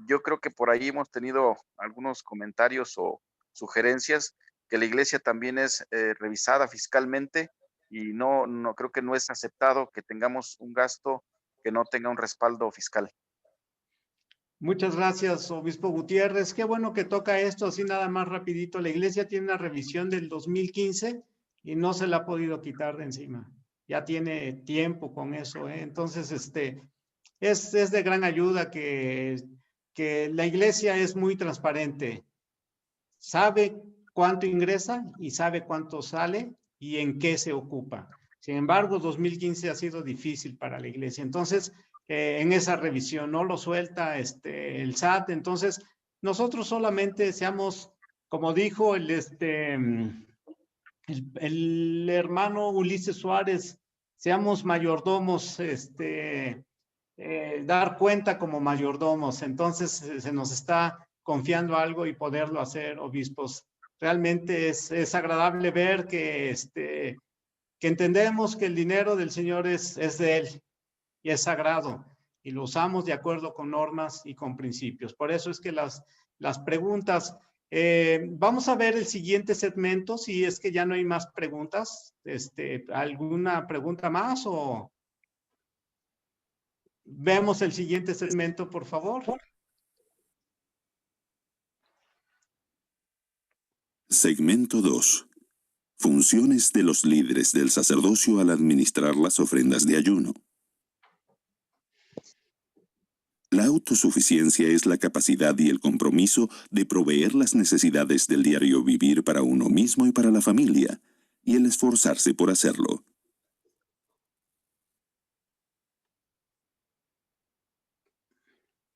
yo creo que por ahí hemos tenido algunos comentarios o sugerencias que la iglesia también es revisada fiscalmente y no creo que no es aceptado que tengamos un gasto que no tenga un respaldo fiscal. Muchas gracias, Obispo Gutiérrez. Qué bueno que toca esto así nada más rapidito. La iglesia tiene una revisión del 2015 y no se la ha podido quitar de encima. Ya tiene tiempo con eso, ¿eh? Entonces, es de gran ayuda que la iglesia es muy transparente. Sabe cuánto ingresa y sabe cuánto sale y en qué se ocupa. Sin embargo, 2015 ha sido difícil para la iglesia. Entonces, en esa revisión no lo suelta el SAT. Entonces, nosotros solamente seamos, como dijo el hermano Ulises Suárez, seamos mayordomos, dar cuenta como mayordomos. Entonces, se nos está confiando algo y poderlo hacer, obispos. Realmente es agradable ver que entendemos que el dinero del Señor es de Él y es sagrado y lo usamos de acuerdo con normas y con principios. Por eso es que las preguntas, vamos a ver el siguiente segmento, si es que ya no hay más preguntas. ¿Alguna pregunta más o vemos el siguiente segmento, por favor? Segmento 2. Funciones de los líderes del sacerdocio al administrar las ofrendas de ayuno. La autosuficiencia es la capacidad y el compromiso de proveer las necesidades del diario vivir para uno mismo y para la familia, y el esforzarse por hacerlo.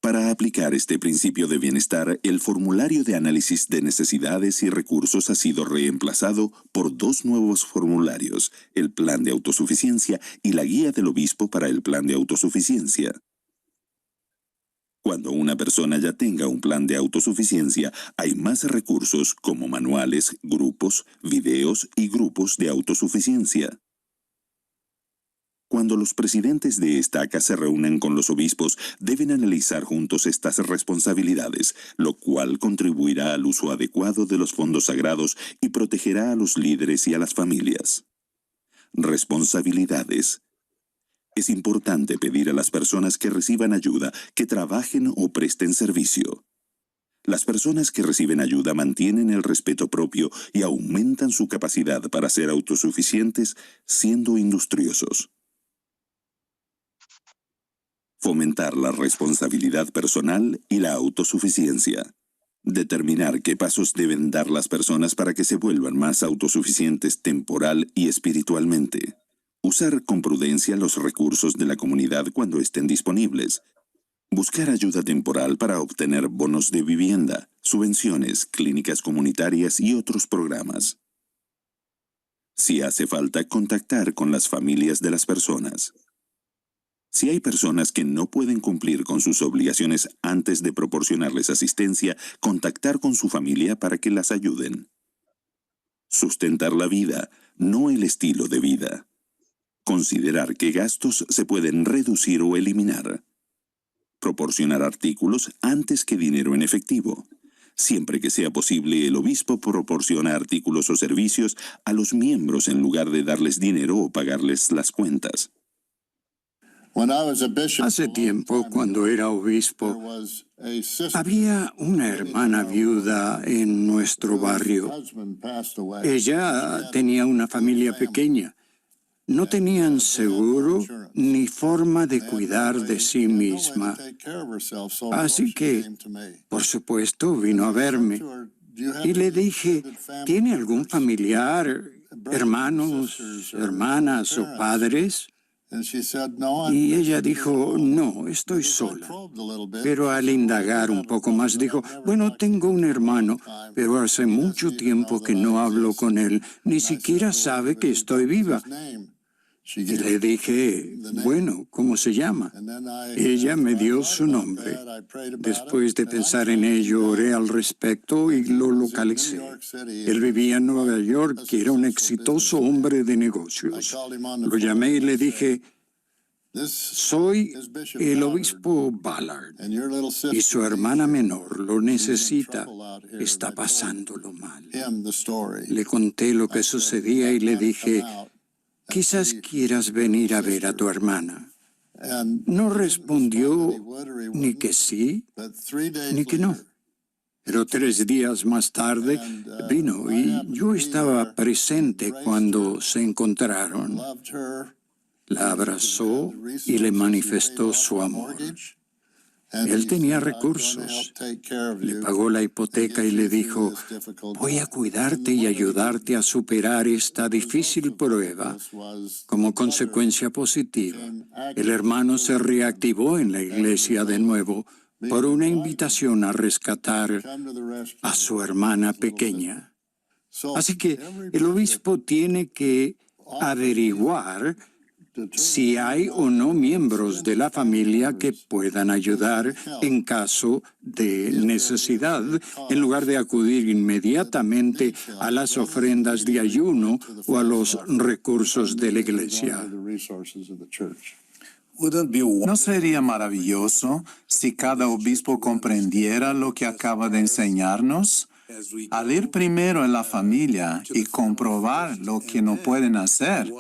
Para aplicar este principio de bienestar, el formulario de análisis de necesidades y recursos ha sido reemplazado por 2 nuevos formularios, el Plan de Autosuficiencia y la Guía del Obispo para el Plan de Autosuficiencia. Cuando una persona ya tenga un plan de autosuficiencia, hay más recursos como manuales, grupos, videos y grupos de autosuficiencia. Cuando los presidentes de estaca se reúnen con los obispos, deben analizar juntos estas responsabilidades, lo cual contribuirá al uso adecuado de los fondos sagrados y protegerá a los líderes y a las familias. Responsabilidades. Es importante pedir a las personas que reciban ayuda que trabajen o presten servicio. Las personas que reciben ayuda mantienen el respeto propio y aumentan su capacidad para ser autosuficientes siendo industriosos. Fomentar la responsabilidad personal y la autosuficiencia. Determinar qué pasos deben dar las personas para que se vuelvan más autosuficientes temporal y espiritualmente. Usar con prudencia los recursos de la comunidad cuando estén disponibles. Buscar ayuda temporal para obtener bonos de vivienda, subvenciones, clínicas comunitarias y otros programas. Si hace falta, contactar con las familias de las personas. Si hay personas que no pueden cumplir con sus obligaciones antes de proporcionarles asistencia, contactar con su familia para que las ayuden. Sustentar la vida, no el estilo de vida. Considerar qué gastos se pueden reducir o eliminar. Proporcionar artículos antes que dinero en efectivo. Siempre que sea posible, el obispo proporciona artículos o servicios a los miembros en lugar de darles dinero o pagarles las cuentas. Hace tiempo, cuando era obispo, había una hermana viuda en nuestro barrio. Ella tenía una familia pequeña. No tenían seguro ni forma de cuidar de sí misma. Así que, por supuesto, vino a verme. Y le dije, ¿tiene algún familiar, hermanos, hermanas o padres? Y ella dijo, no, estoy sola. Pero al indagar un poco más dijo, bueno, tengo un hermano, pero hace mucho tiempo que no hablo con él, ni siquiera sabe que estoy viva. Y le dije, bueno, ¿cómo se llama? Ella me dio su nombre. Después de pensar en ello, oré al respecto y lo localicé. Él vivía en Nueva York y era un exitoso hombre de negocios. Lo llamé y le dije, soy el obispo Ballard y su hermana menor lo necesita. Está pasándolo mal. Le conté lo que sucedía y le dije, quizás quieras venir a ver a tu hermana. No respondió ni que sí, ni que no. Pero 3 días más tarde vino y yo estaba presente cuando se encontraron. La abrazó y le manifestó su amor. Él tenía recursos. Le pagó la hipoteca y le dijo, voy a cuidarte y ayudarte a superar esta difícil prueba. Como consecuencia positiva, el hermano se reactivó en la iglesia de nuevo por una invitación a rescatar a su hermana pequeña. Así que el obispo tiene que averiguar si hay o no miembros de la familia que puedan ayudar en caso de necesidad, en lugar de acudir inmediatamente a las ofrendas de ayuno o a los recursos de la iglesia. ¿No sería maravilloso si cada obispo comprendiera lo que acaba de enseñarnos? Al ir primero en la familia y comprobar lo que no pueden hacer,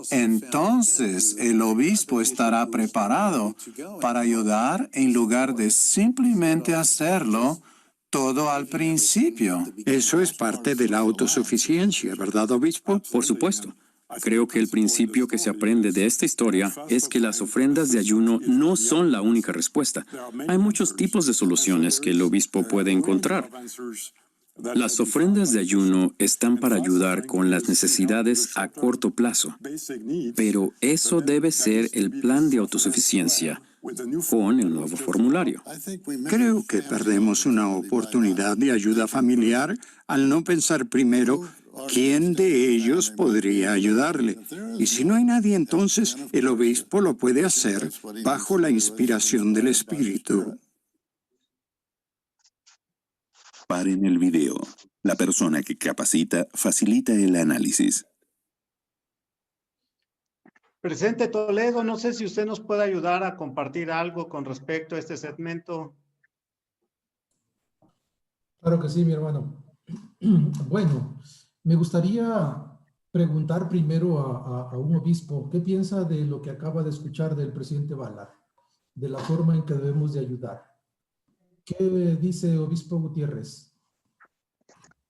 entonces el obispo estará preparado para ayudar en lugar de simplemente hacerlo todo al principio. Eso es parte de la autosuficiencia, ¿verdad, obispo? Por supuesto. Creo que el principio que se aprende de esta historia es que las ofrendas de ayuno no son la única respuesta. Hay muchos tipos de soluciones que el obispo puede encontrar. Las ofrendas de ayuno están para ayudar con las necesidades a corto plazo, pero eso debe ser el plan de autosuficiencia con el nuevo formulario. Creo que perdemos una oportunidad de ayuda familiar al no pensar primero quién de ellos podría ayudarle. Y si no hay nadie, entonces el obispo lo puede hacer bajo la inspiración del Espíritu. Paren el video. La persona que capacita facilita el análisis. Presente Toledo, no sé si usted nos puede ayudar a compartir algo con respecto a este segmento. Claro que sí, mi hermano. Bueno, me gustaría preguntar primero a un obispo, ¿qué piensa de lo que acaba de escuchar del presidente Ballard, de la forma en que debemos de ayudar? ¿Qué dice obispo Gutiérrez?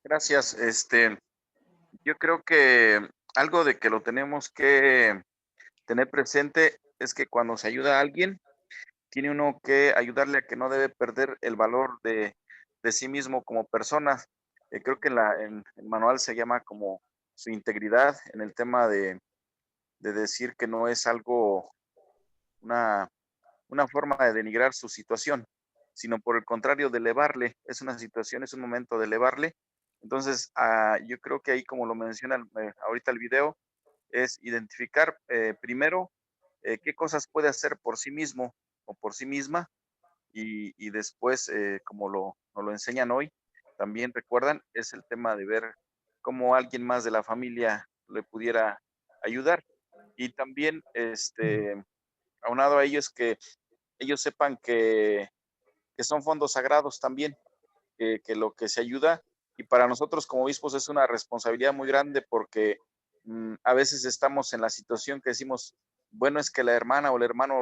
Gracias. Yo creo que algo de que lo tenemos que tener presente es que cuando se ayuda a alguien, tiene uno que ayudarle a que no debe perder el valor de sí mismo como persona. Creo que en el manual se llama como su integridad en el tema de decir que no es algo, una forma de denigrar su situación, sino por el contrario, de elevarle. Es una situación, es un momento de elevarle. Entonces, yo creo que ahí, como lo menciona ahorita el video, es identificar primero qué cosas puede hacer por sí mismo o por sí misma y después, como nos lo enseñan hoy, también recuerdan, es el tema de ver cómo alguien más de la familia le pudiera ayudar. Y también, aunado a ello, es que ellos sepan que son fondos sagrados también, que lo que se ayuda, y para nosotros como obispos es una responsabilidad muy grande porque a veces estamos en la situación que decimos, bueno, es que la hermana o el hermano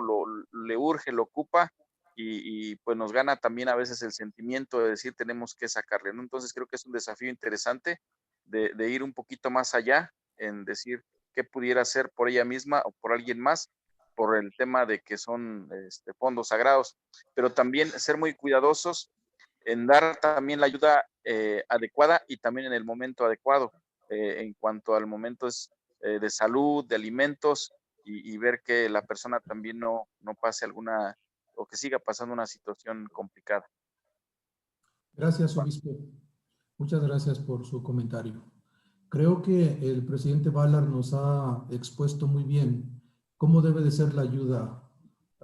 le urge, lo ocupa, y pues nos gana también a veces el sentimiento de decir tenemos que sacarle, ¿no? Entonces creo que es un desafío interesante de ir un poquito más allá en decir qué pudiera hacer por ella misma o por alguien más, por el tema de que son fondos sagrados, pero también ser muy cuidadosos en dar también la ayuda adecuada y también en el momento adecuado, en cuanto al momento de salud, de alimentos, y ver que la persona también no pase alguna, o que siga pasando una situación complicada. Gracias, obispo. Muchas gracias por su comentario. Creo que el presidente Ballard nos ha expuesto muy bien cómo debe de ser la ayuda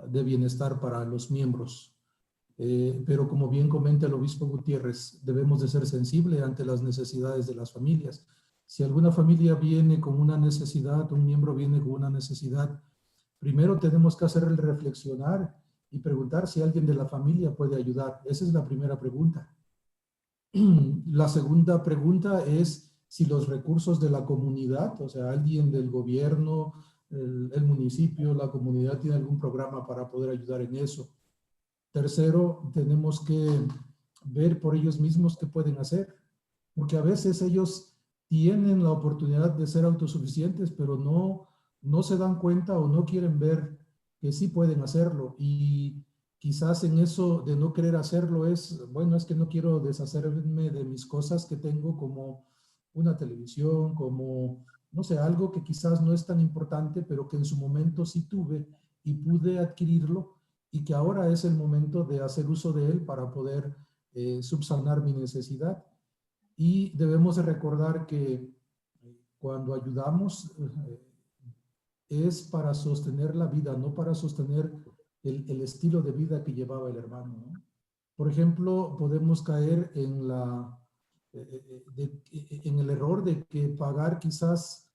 de bienestar para los miembros. Pero como bien comenta el obispo Gutiérrez, debemos de ser sensibles ante las necesidades de las familias. Si alguna familia viene con una necesidad, un miembro viene con una necesidad, primero tenemos que hacerle reflexionar y preguntar si alguien de la familia puede ayudar. Esa es la primera pregunta. La segunda pregunta es si los recursos de la comunidad, o sea, alguien del gobierno, el municipio, la comunidad tiene algún programa para poder ayudar en eso. Tercero, tenemos que ver por ellos mismos qué pueden hacer, porque a veces ellos tienen la oportunidad de ser autosuficientes, pero no se dan cuenta o no quieren ver que sí pueden hacerlo. Y quizás en eso de no querer hacerlo es, bueno, es que no quiero deshacerme de mis cosas que tengo, como una televisión, como, no sé, algo que quizás no es tan importante, pero que en su momento sí tuve y pude adquirirlo, y que ahora es el momento de hacer uso de él para poder subsanar mi necesidad. Y debemos de recordar que cuando ayudamos es para sostener la vida, no para sostener el estilo de vida que llevaba el hermano, ¿no? Por ejemplo, podemos caer en en el error de que pagar quizás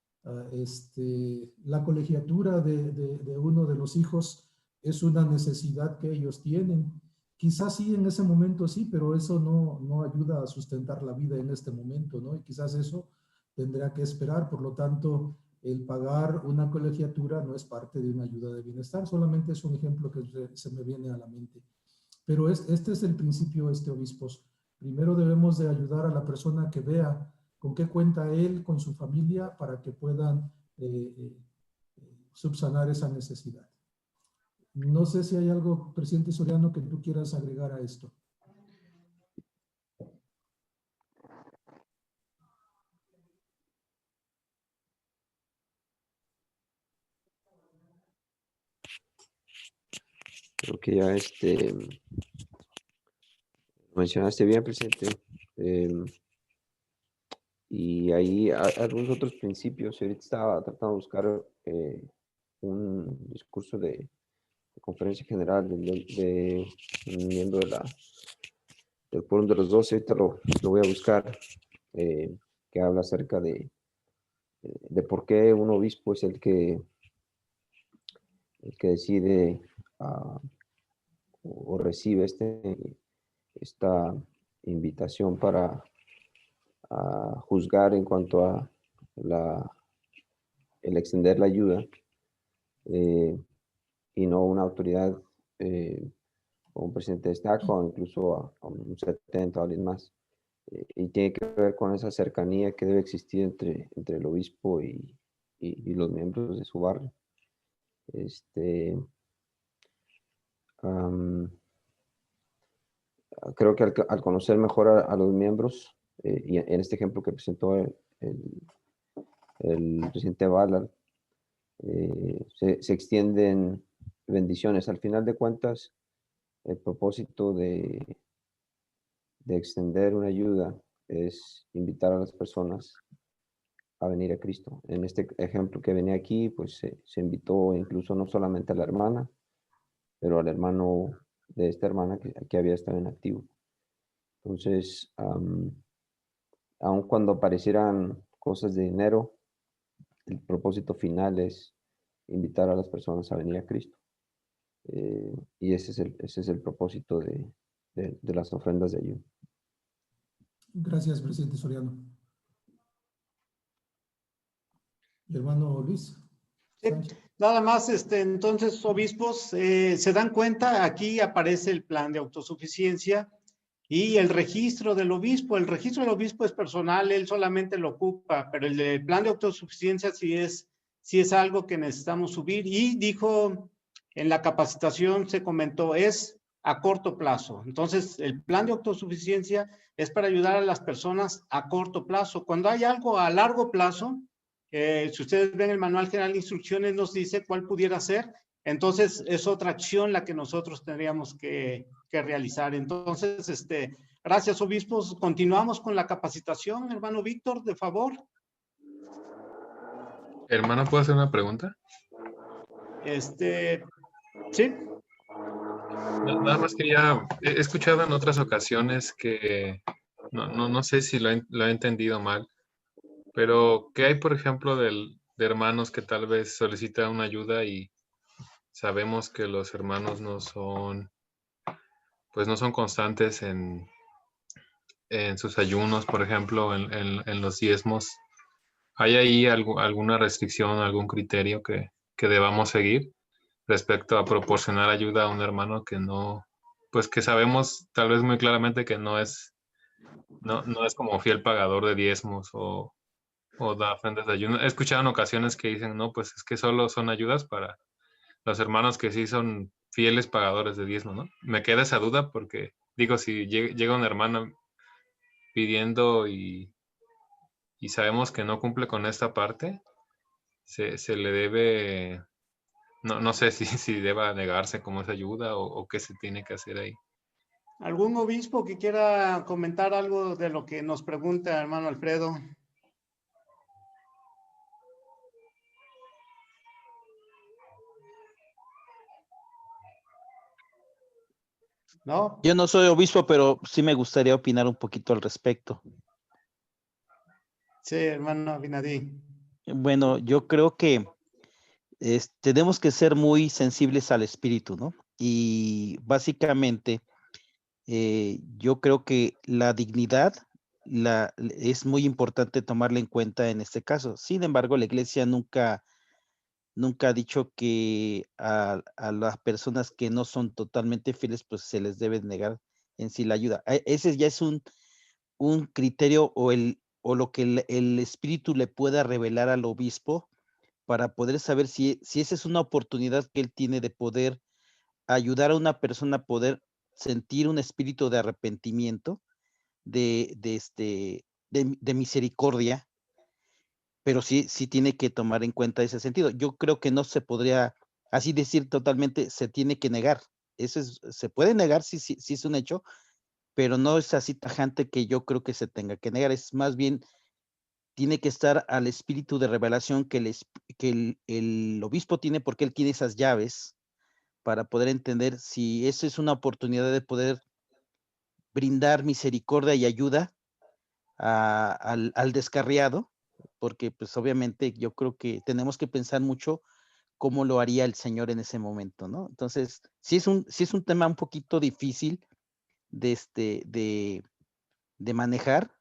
la colegiatura de uno de los hijos es una necesidad que ellos tienen. Quizás sí, en ese momento sí, pero eso no ayuda a sustentar la vida en este momento, ¿no? Y quizás eso tendrá que esperar. Por lo tanto, el pagar una colegiatura no es parte de una ayuda de bienestar, solamente es un ejemplo que se me viene a la mente. Pero este es el principio, obispos. Primero debemos de ayudar a la persona que vea con qué cuenta él, con su familia, para que puedan subsanar esa necesidad. No sé si hay algo, presidente Soriano, que tú quieras agregar a esto. Creo que ya mencionaste bien, presidente. Y ahí algunos otros principios. Ahorita estaba tratando de buscar un discurso de conferencia general de un miembro del Quórum de los 12. Ahorita lo voy a buscar, que habla acerca de por qué un obispo es el que decide o recibe esta invitación para juzgar en cuanto a el extender la ayuda, y no una autoridad o un presidente de Estado, o incluso a un 70 o alguien más. Y tiene que ver con esa cercanía que debe existir entre el obispo y los miembros de su barrio. Creo que al conocer mejor a los miembros, y en este ejemplo que presentó el presidente Ballard, se extienden bendiciones. Al final de cuentas, el propósito de extender una ayuda es invitar a las personas a venir a Cristo. En este ejemplo que venía aquí, pues se invitó incluso no solamente a la hermana, pero al hermano de esta hermana que había estado en activo. Entonces, aun cuando parecieran cosas de dinero, el propósito final es invitar a las personas a venir a Cristo. Y ese es el propósito de las ofrendas de ayuda. Gracias, presidente Soriano. Hermano Luis. Sí, nada más, entonces, obispos, se dan cuenta, aquí aparece el plan de autosuficiencia y el registro del obispo. El registro del obispo es personal, él solamente lo ocupa, pero el plan de autosuficiencia sí es algo que necesitamos subir. Y dijo, en la capacitación se comentó, es a corto plazo. Entonces, el plan de autosuficiencia es para ayudar a las personas a corto plazo. Cuando hay algo a largo plazo, si ustedes ven el manual general de instrucciones, nos dice cuál pudiera ser. Entonces, es otra acción la que nosotros tendríamos que realizar. Entonces, gracias, obispos. Continuamos con la capacitación, hermano Víctor, de favor. Hermano, ¿puedo hacer una pregunta? Sí. Nada más quería, he escuchado en otras ocasiones que, no sé si lo he entendido mal, pero ¿qué hay, por ejemplo, de hermanos que tal vez solicitan una ayuda y sabemos que los hermanos pues no son constantes en sus ayunos, por ejemplo, en los diezmos? ¿Hay ahí alguna restricción, algún criterio que debamos seguir respecto a proporcionar ayuda a un hermano que no, pues que sabemos tal vez muy claramente que no es como fiel pagador de diezmos o da ofrendas de ayuno? He escuchado en ocasiones que dicen, no, pues es que solo son ayudas para los hermanos que sí son fieles pagadores de diezmos, ¿no? Me queda esa duda porque, digo, si llega un hermano pidiendo y sabemos que no cumple con esta parte, se le debe, no sé si deba negarse como esa ayuda o qué se tiene que hacer ahí. ¿Algún obispo que quiera comentar algo de lo que nos pregunta hermano Alfredo? ¿No? Yo no soy obispo, pero sí me gustaría opinar un poquito al respecto. Sí, hermano Binadí. Bueno, yo creo que tenemos que ser muy sensibles al espíritu, ¿no? Y básicamente, yo creo que la dignidad es muy importante tomarla en cuenta en este caso. Sin embargo, la iglesia nunca ha dicho que a las personas que no son totalmente fieles, pues se les debe negar en sí la ayuda. Ese ya es un criterio o lo que el espíritu le pueda revelar al obispo para poder saber si esa es una oportunidad que él tiene de poder ayudar a una persona a poder sentir un espíritu de arrepentimiento, de misericordia, pero sí tiene que tomar en cuenta ese sentido. Yo creo que no se podría así decir totalmente, se tiene que negar. Se puede negar si es un hecho, pero no es así tajante que yo creo que se tenga que negar. Es más bien, tiene que estar al espíritu de revelación que el obispo tiene, porque él tiene esas llaves para poder entender si esa es una oportunidad de poder brindar misericordia y ayuda al descarriado, porque pues obviamente yo creo que tenemos que pensar mucho cómo lo haría el Señor en ese momento, ¿no? Entonces, sí es un tema un poquito difícil de manejar,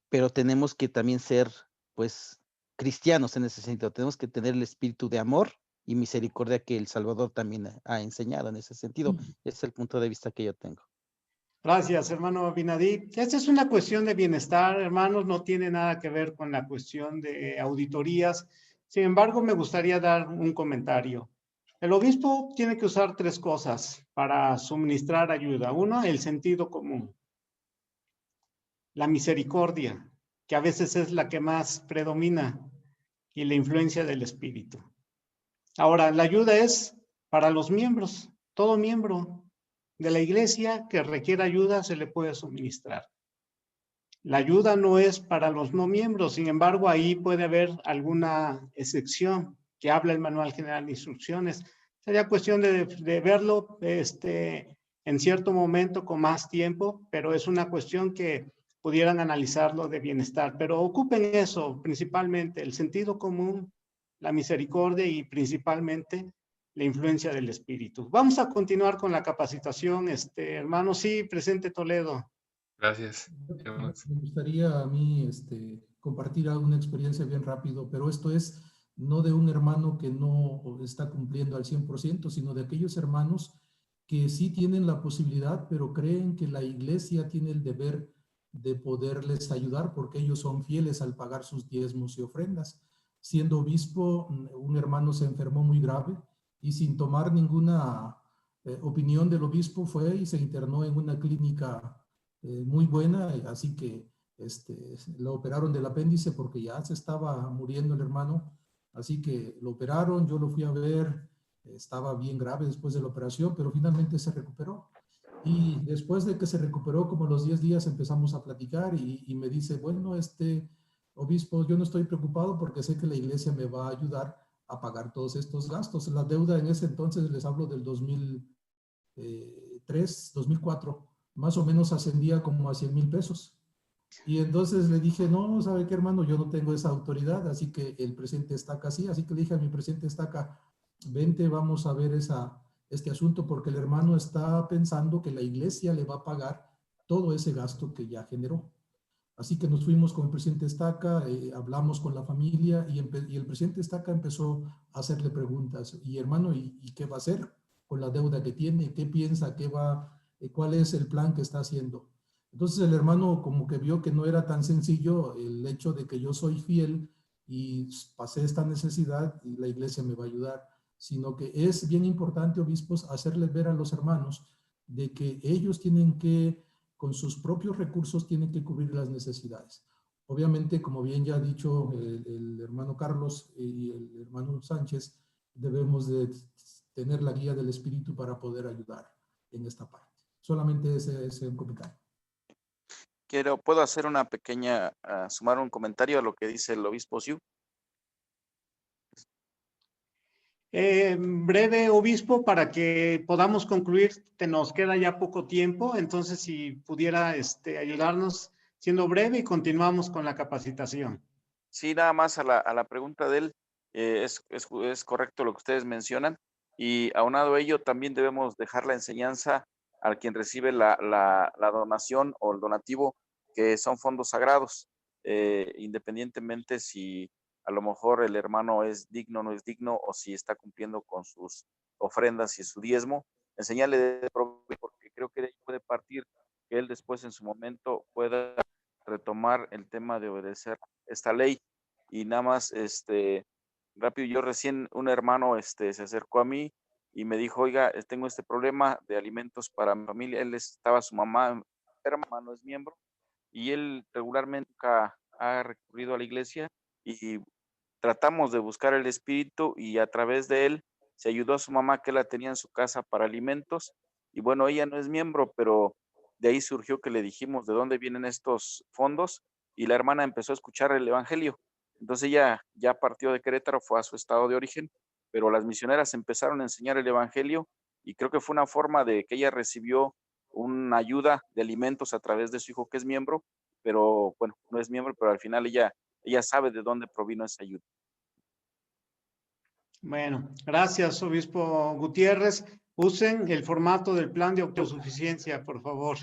pero tenemos que también ser, pues, cristianos en ese sentido. Tenemos que tener el espíritu de amor y misericordia que el Salvador también ha enseñado en ese sentido. Ese es el punto de vista que yo tengo. Gracias, hermano Binadí. Esta es una cuestión de bienestar, hermanos, no tiene nada que ver con la cuestión de auditorías. Sin embargo, me gustaría dar un comentario. El obispo tiene que usar 3 cosas para suministrar ayuda. Uno, el sentido común. La misericordia, que a veces es la que más predomina, y la influencia del espíritu. Ahora, la ayuda es para los miembros. Todo miembro de la iglesia que requiera ayuda se le puede suministrar. La ayuda no es para los no miembros, sin embargo, ahí puede haber alguna excepción que habla el Manual General de Instrucciones. Sería cuestión de verlo en cierto momento con más tiempo, pero es una cuestión que pudieran analizarlo de bienestar. Pero ocupen eso, principalmente el sentido común, la misericordia y principalmente la influencia del espíritu. Vamos a continuar con la capacitación, hermano. Sí, presente Toledo. Gracias. Me gustaría a mí compartir alguna experiencia bien rápido, pero esto es no de un hermano que no está cumpliendo al 100%, sino de aquellos hermanos que sí tienen la posibilidad, pero creen que la iglesia tiene el deber de poderles ayudar porque ellos son fieles al pagar sus diezmos y ofrendas. Siendo obispo, un hermano se enfermó muy grave y sin tomar ninguna opinión del obispo fue y se internó en una clínica muy buena, así que lo operaron del apéndice porque ya se estaba muriendo el hermano, así que lo operaron, yo lo fui a ver, estaba bien grave después de la operación, pero finalmente se recuperó. Y después de que se recuperó, como los 10 días empezamos a platicar y me dice, bueno, obispo, yo no estoy preocupado porque sé que la iglesia me va a ayudar a pagar todos estos gastos. La deuda en ese entonces, les hablo del 2003, 2004, más o menos ascendía como a 100,000 pesos. Y entonces le dije, no, ¿sabe qué, hermano? Yo no tengo esa autoridad, así que el presidente Estaca sí. Así que le dije a mi presidente Estaca, vente, vamos a ver este asunto, porque el hermano está pensando que la iglesia le va a pagar todo ese gasto que ya generó. Así que nos fuimos con el presidente Estaca, hablamos con la familia y el presidente Estaca empezó a hacerle preguntas. Y hermano, ¿y qué va a hacer con la deuda que tiene? ¿Qué piensa? ¿Cuál es el plan que está haciendo? Entonces el hermano como que vio que no era tan sencillo el hecho de que yo soy fiel y pasé esta necesidad y la iglesia me va a ayudar, sino que es bien importante, obispos, hacerles ver a los hermanos de que ellos tienen que, con sus propios recursos, tienen que cubrir las necesidades. Obviamente, como bien ya ha dicho el hermano Carlos y el hermano Sánchez, debemos de tener la guía del Espíritu para poder ayudar en esta parte. Solamente ese un comentario. ¿Puedo hacer una pequeña, sumar un comentario a lo que dice el obispo Siu? Breve, obispo, para que podamos concluir, nos queda ya poco tiempo, entonces si pudiera ayudarnos siendo breve y continuamos con la capacitación. Sí, nada más a la pregunta de él, es correcto lo que ustedes mencionan, y aunado a ello también debemos dejar la enseñanza al quien recibe la donación o el donativo, que son fondos sagrados, independientemente si a lo mejor el hermano es digno o no es digno, o si está cumpliendo con sus ofrendas y su diezmo, enseñarle de provecho, porque creo que de ahí puede partir que él después en su momento pueda retomar el tema de obedecer esta ley. Y nada más, rápido, yo recién un hermano se acercó a mí y me dijo, oiga, tengo este problema de alimentos para mi familia. Él estaba, su mamá enferma, no es miembro, y él regularmente ha recurrido a la iglesia y tratamos de buscar el espíritu, y a través de él se ayudó a su mamá, que la tenía en su casa para alimentos. Y bueno, ella no es miembro, pero de ahí surgió que le dijimos de dónde vienen estos fondos, y la hermana empezó a escuchar el evangelio. Entonces ella ya partió de Querétaro, fue a su estado de origen, pero las misioneras empezaron a enseñar el evangelio, y creo que fue una forma de que ella recibió una ayuda de alimentos a través de su hijo, que es miembro, pero bueno, no es miembro, pero al final ella sabe de dónde provino esa ayuda. Bueno, gracias, obispo Gutiérrez. Usen el formato del plan de autosuficiencia, por favor.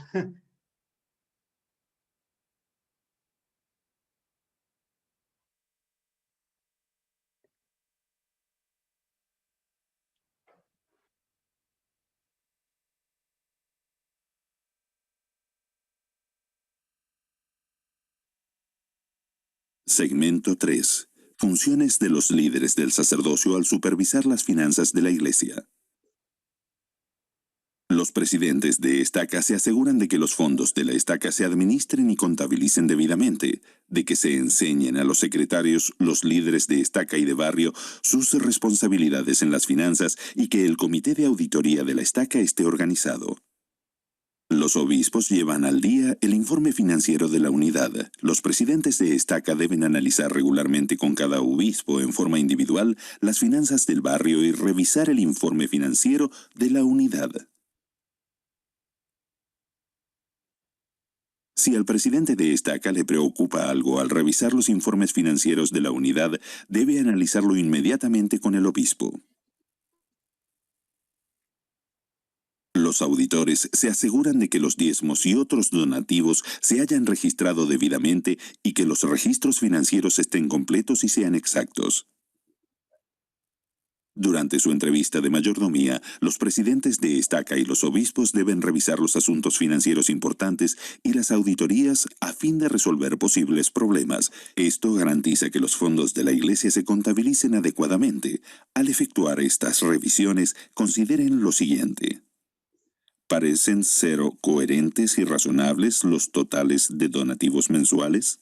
Segmento 3. Funciones de los líderes del sacerdocio al supervisar las finanzas de la Iglesia. Los presidentes de estaca se aseguran de que los fondos de la estaca se administren y contabilicen debidamente, de que se enseñen a los secretarios, los líderes de estaca y de barrio, sus responsabilidades en las finanzas, y que el comité de auditoría de la estaca esté organizado. Los obispos llevan al día el informe financiero de la unidad. Los presidentes de estaca deben analizar regularmente con cada obispo en forma individual las finanzas del barrio y revisar el informe financiero de la unidad. Si al presidente de estaca le preocupa algo al revisar los informes financieros de la unidad, debe analizarlo inmediatamente con el obispo. Los auditores se aseguran de que los diezmos y otros donativos se hayan registrado debidamente y que los registros financieros estén completos y sean exactos. Durante su entrevista de mayordomía, los presidentes de estaca y los obispos deben revisar los asuntos financieros importantes y las auditorías a fin de resolver posibles problemas. Esto garantiza que los fondos de la Iglesia se contabilicen adecuadamente. Al efectuar estas revisiones, consideren lo siguiente. ¿Parecen ser coherentes y razonables los totales de donativos mensuales?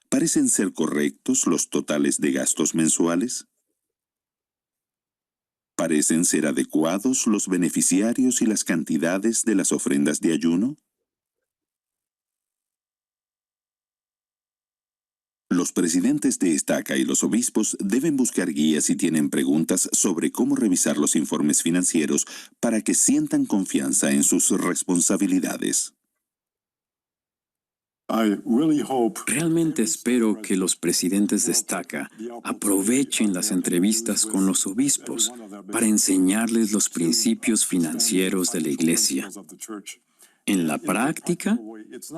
¿Parecen ser correctos los totales de gastos mensuales? ¿Parecen ser adecuados los beneficiarios y las cantidades de las ofrendas de ayuno? Los presidentes de estaca y los obispos deben buscar guías si tienen preguntas sobre cómo revisar los informes financieros para que sientan confianza en sus responsabilidades. Realmente espero que los presidentes de estaca aprovechen las entrevistas con los obispos para enseñarles los principios financieros de la Iglesia. En la práctica,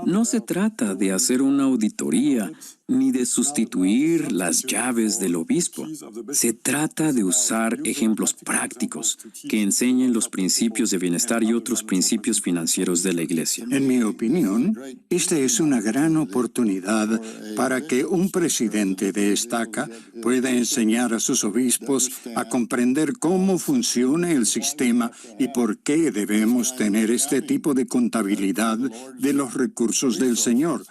no se trata de hacer una auditoría ni de sustituir las llaves del obispo. Se trata de usar ejemplos prácticos que enseñen los principios de bienestar y otros principios financieros de la Iglesia. En mi opinión, esta es una gran oportunidad para que un presidente de estaca pueda enseñar a sus obispos a comprender cómo funciona el sistema y por qué debemos tener este tipo de contabilidad de los recursos del Señor.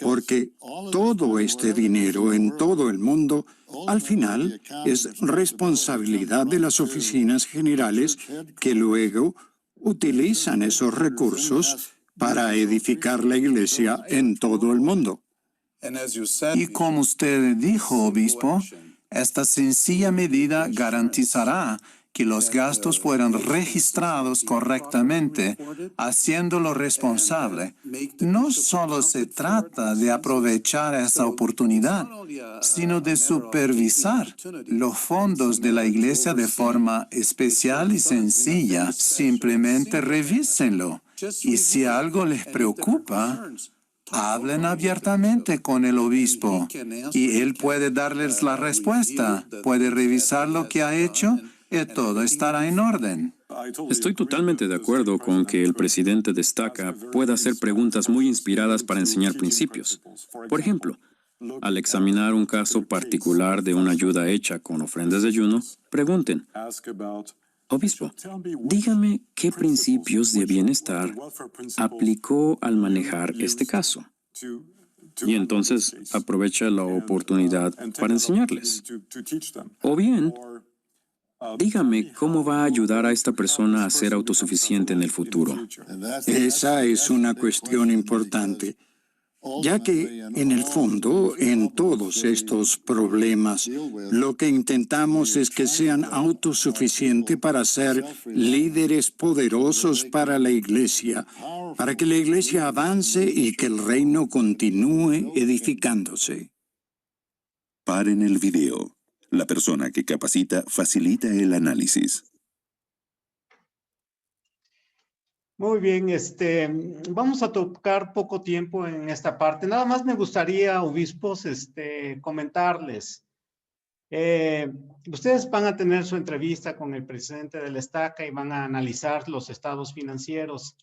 Porque todo este dinero en todo el mundo, al final, es responsabilidad de las oficinas generales que luego utilizan esos recursos para edificar la iglesia en todo el mundo. Y como usted dijo, obispo, esta sencilla medida garantizará que los gastos fueran registrados correctamente, haciéndolo responsable. No solo se trata de aprovechar esa oportunidad, sino de supervisar los fondos de la iglesia de forma especial y sencilla. Simplemente revísenlo. Y si algo les preocupa, hablen abiertamente con el obispo y él puede darles la respuesta, puede revisar lo que ha hecho y todo estará en orden. Estoy totalmente de acuerdo con que el presidente de estaca pueda hacer preguntas muy inspiradas para enseñar principios. Por ejemplo, al examinar un caso particular de una ayuda hecha con ofrendas de ayuno, pregunten: obispo, dígame qué principios de bienestar aplicó al manejar este caso. Y entonces aprovecha la oportunidad para enseñarles. O bien, dígame cómo va a ayudar a esta persona a ser autosuficiente en el futuro. Esa es una cuestión importante, ya que en el fondo, en todos estos problemas, lo que intentamos es que sean autosuficientes para ser líderes poderosos para la iglesia, para que la iglesia avance y que el reino continúe edificándose. Paren el video. La persona que capacita facilita el análisis. Muy bien, vamos a tocar poco tiempo en esta parte. Nada más me gustaría, obispos, comentarles. Ustedes van a tener su entrevista con el presidente del estaca y van a analizar los estados financieros.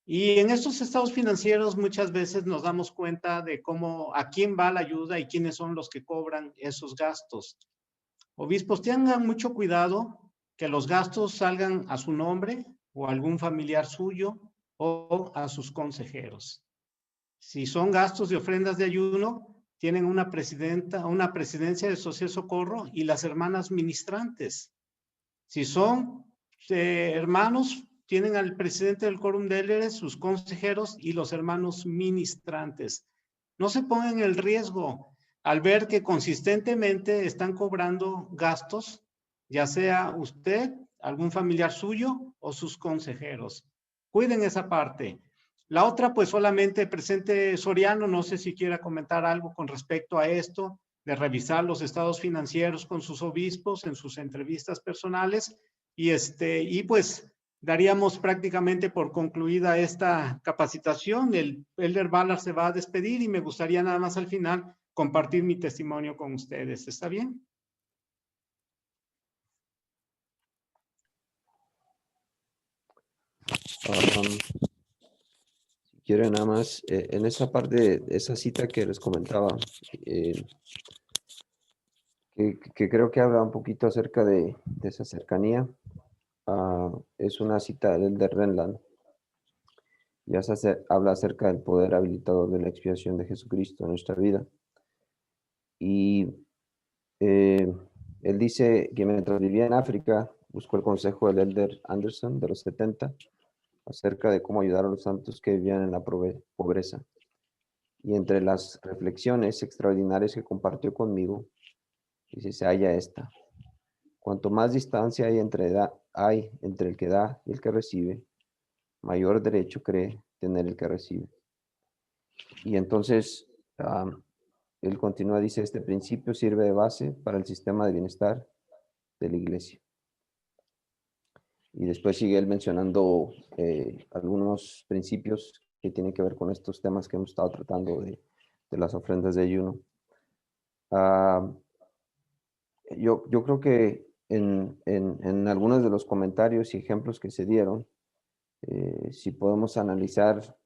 Y en estos estados financieros muchas veces nos damos cuenta de cómo, a quién va la ayuda y quiénes son los que cobran esos gastos. Obispos, tengan mucho cuidado que los gastos salgan a su nombre o a algún familiar suyo o a sus consejeros. Si son gastos de ofrendas de ayuno, tienen una presidencia de Social Socorro y las hermanas ministrantes. Si son hermanos, tienen al presidente del Quórum de Éleres, sus consejeros y los hermanos ministrantes. No se pongan en el riesgo al ver que consistentemente están cobrando gastos, ya sea usted, algún familiar suyo o sus consejeros. Cuiden esa parte. La otra, pues solamente el presidente Soriano, no sé si quiera comentar algo con respecto a esto, de revisar los estados financieros con sus obispos en sus entrevistas personales y pues daríamos prácticamente por concluida esta capacitación. El Elder Ballard se va a despedir y me gustaría nada más al final compartir mi testimonio con ustedes. ¿Está bien? Si quieren nada más, en esa parte, esa cita que les comentaba, que creo que habla un poquito acerca de esa cercanía, es una cita del de Renland. Ya habla acerca del poder habilitador de la expiación de Jesucristo en nuestra vida. Y él dice que mientras vivía en África, buscó el consejo del Elder Anderson de los 70 acerca de cómo ayudar a los santos que vivían en la pobreza. Y entre las reflexiones extraordinarias que compartió conmigo, dice, se halla esta. Cuanto más distancia hay entre el que da y el que recibe, mayor derecho cree tener el que recibe. Y entonces, él continúa, dice, este principio sirve de base para el sistema de bienestar de la iglesia. Y después sigue él mencionando algunos principios que tienen que ver con estos temas que hemos estado tratando de las ofrendas de ayuno. Yo creo que en algunos de los comentarios y ejemplos que se dieron, si podemos analizar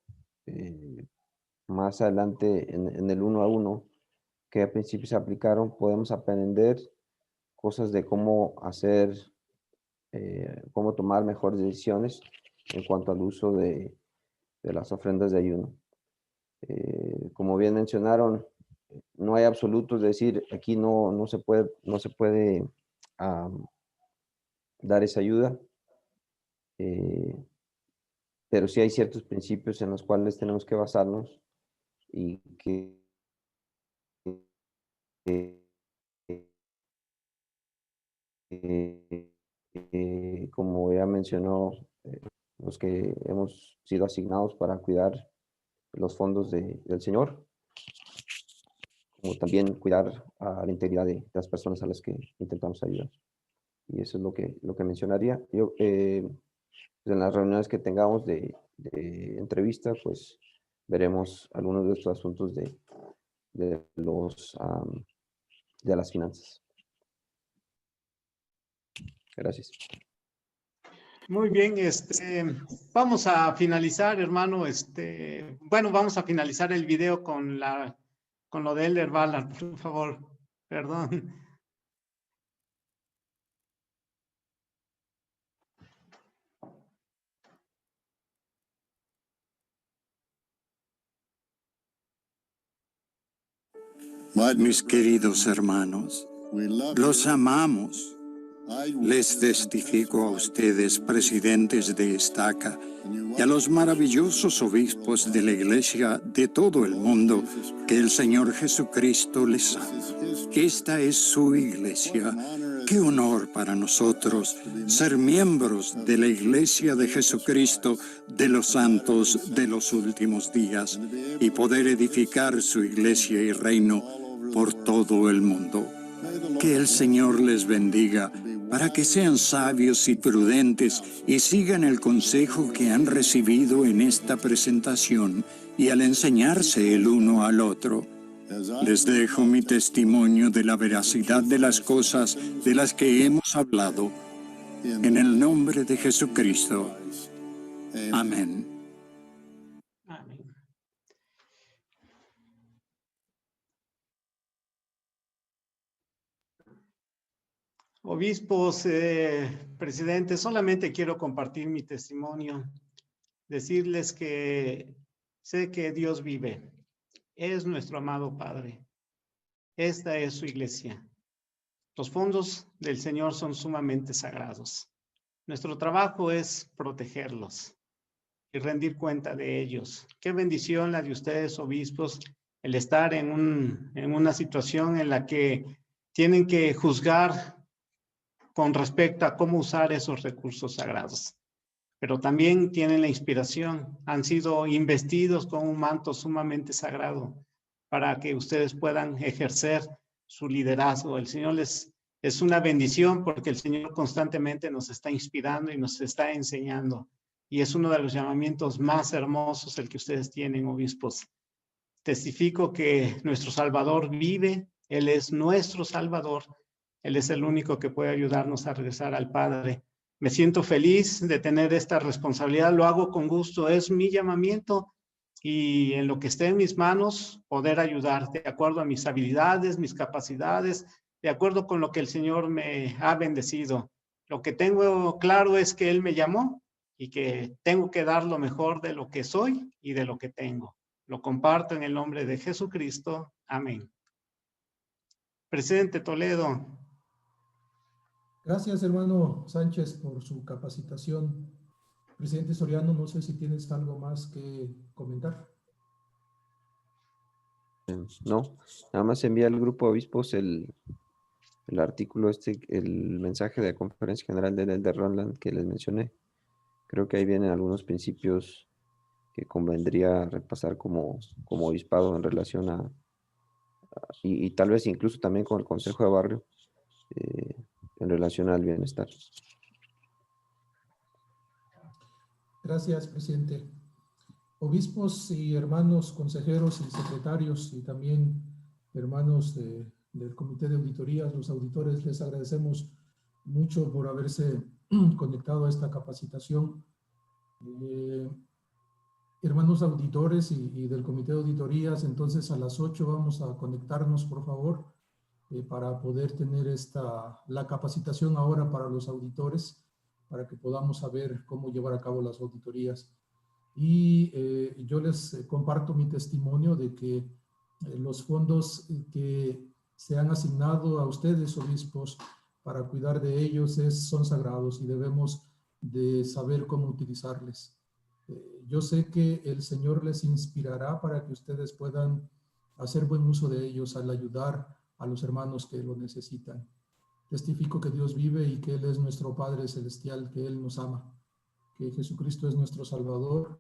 más adelante en el 1 a 1, qué principios se aplicaron, podemos aprender cosas de cómo hacer, cómo tomar mejores decisiones en cuanto al uso de las ofrendas de ayuno. Como bien mencionaron, no hay absolutos, es decir, aquí no se puede dar esa ayuda, pero sí hay ciertos principios en los cuales tenemos que basarnos y que como ya mencionó, los que hemos sido asignados para cuidar los fondos del Señor, como también cuidar a la integridad de las personas a las que intentamos ayudar. Y eso es lo que mencionaría. Yo, en las reuniones que tengamos de entrevista, pues veremos algunos de estos asuntos de las finanzas. Gracias. Muy bien, vamos a finalizar, hermano, bueno, vamos a finalizar el video con lo de Elder Ballard, por favor, perdón. Mis queridos hermanos, los amamos. Les testifico a ustedes, presidentes de Estaca, y a los maravillosos obispos de la Iglesia de todo el mundo, que el Señor Jesucristo les ama. Esta es su Iglesia. Qué honor para nosotros ser miembros de la Iglesia de Jesucristo de los santos de los últimos días y poder edificar su Iglesia y reino por todo el mundo. Que el Señor les bendiga para que sean sabios y prudentes y sigan el consejo que han recibido en esta presentación y al enseñarse el uno al otro. Les dejo mi testimonio de la veracidad de las cosas de las que hemos hablado. En el nombre de Jesucristo. Amén. Obispos, presidentes, solamente quiero compartir mi testimonio, decirles que sé que Dios vive, es nuestro amado Padre, esta es su iglesia. Los fondos del Señor son sumamente sagrados. Nuestro trabajo es protegerlos y rendir cuenta de ellos. Qué bendición la de ustedes, obispos, el estar en una situación en la que tienen que juzgar con respecto a cómo usar esos recursos sagrados. Pero también tienen la inspiración, han sido investidos con un manto sumamente sagrado para que ustedes puedan ejercer su liderazgo. El Señor es una bendición porque el Señor constantemente nos está inspirando y nos está enseñando. Y es uno de los llamamientos más hermosos el que ustedes tienen, obispos. Testifico que nuestro Salvador vive, Él es nuestro Salvador. Él es el único que puede ayudarnos a regresar al Padre. Me siento feliz de tener esta responsabilidad, lo hago con gusto, es mi llamamiento y en lo que esté en mis manos, poder ayudar de acuerdo a mis habilidades, mis capacidades, de acuerdo con lo que el Señor me ha bendecido. Lo que tengo claro es que Él me llamó y que tengo que dar lo mejor de lo que soy y de lo que tengo. Lo comparto en el nombre de Jesucristo. Amén. Presidente Toledo. Gracias, hermano Sánchez, por su capacitación. Presidente Soriano, no sé si tienes algo más que comentar. No, nada más envía al grupo de obispos el artículo el mensaje de la Conferencia General del Elder Roland que les mencioné. Creo que ahí vienen algunos principios que convendría repasar como obispado en relación y tal vez incluso también con el Consejo de Barrio en relación al bienestar. Gracias, presidente. Obispos y hermanos consejeros y secretarios y también hermanos del Comité de Auditorías, los auditores, les agradecemos mucho por haberse conectado a esta capacitación. Hermanos auditores y del Comité de Auditorías, entonces a las 8 vamos a conectarnos, por favor, para poder tener la capacitación ahora para los auditores, para que podamos saber cómo llevar a cabo las auditorías. Y yo les comparto mi testimonio de que los fondos que se han asignado a ustedes, obispos, para cuidar de ellos son sagrados y debemos de saber cómo utilizarles. Yo sé que el Señor les inspirará para que ustedes puedan hacer buen uso de ellos al ayudar a los hermanos que lo necesitan. Testifico que Dios vive y que Él es nuestro Padre Celestial, que Él nos ama, que Jesucristo es nuestro Salvador,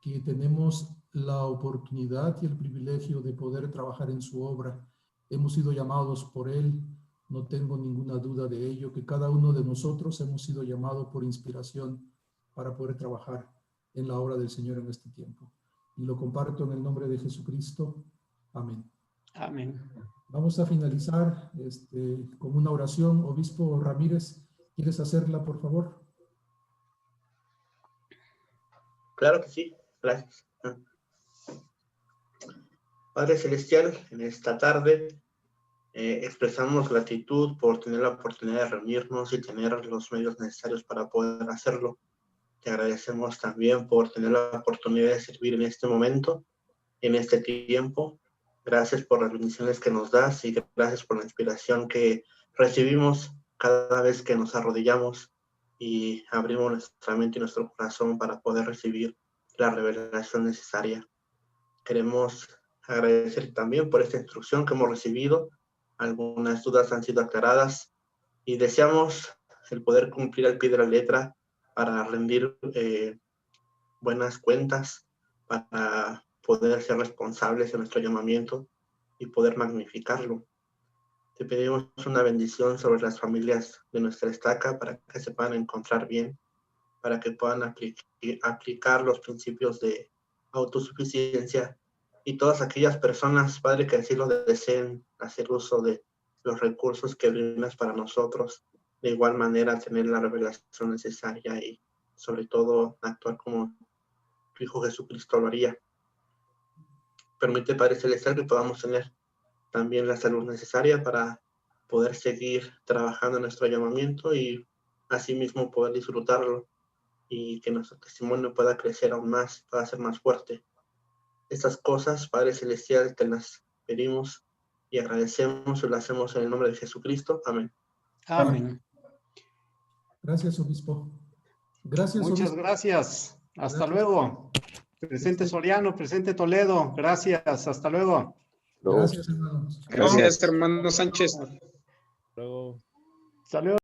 que tenemos la oportunidad y el privilegio de poder trabajar en su obra. Hemos sido llamados por Él, no tengo ninguna duda de ello, que cada uno de nosotros hemos sido llamados por inspiración para poder trabajar en la obra del Señor en este tiempo. Y lo comparto en el nombre de Jesucristo. Amén. Amén. Vamos a finalizar con una oración. Obispo Ramírez, ¿quieres hacerla, por favor? Claro que sí, gracias. Padre Celestial, en esta tarde expresamos gratitud por tener la oportunidad de reunirnos y tener los medios necesarios para poder hacerlo. Te agradecemos también por tener la oportunidad de servir en este momento, en este tiempo. Gracias por las bendiciones que nos das y gracias por la inspiración que recibimos cada vez que nos arrodillamos y abrimos nuestra mente y nuestro corazón para poder recibir la revelación necesaria. Queremos agradecer también por esta instrucción que hemos recibido. Algunas dudas han sido aclaradas y deseamos el poder cumplir al pie de la letra para rendir buenas cuentas, para poder ser responsables de nuestro llamamiento y poder magnificarlo. Te pedimos una bendición sobre las familias de nuestra estaca para que se puedan encontrar bien, para que puedan aplicar los principios de autosuficiencia y todas aquellas personas, Padre, que así lo deseen, hacer uso de los recursos que brindas para nosotros, de igual manera tener la revelación necesaria y sobre todo actuar como tu Hijo Jesucristo lo haría. Permite, Padre Celestial, que podamos tener también la salud necesaria para poder seguir trabajando en nuestro llamamiento y asimismo poder disfrutarlo y que nuestro testimonio pueda crecer aún más, pueda ser más fuerte. Estas cosas, Padre Celestial, te las pedimos y agradecemos y lo hacemos en el nombre de Jesucristo. Amén. Amén. Gracias, obispo. Gracias, Muchas obispo. Gracias. Hasta Gracias. Luego. Presente Soriano, presente Toledo. Gracias. Hasta luego. Gracias, hermanos. Gracias, hermano Sánchez. Luego. Hasta luego.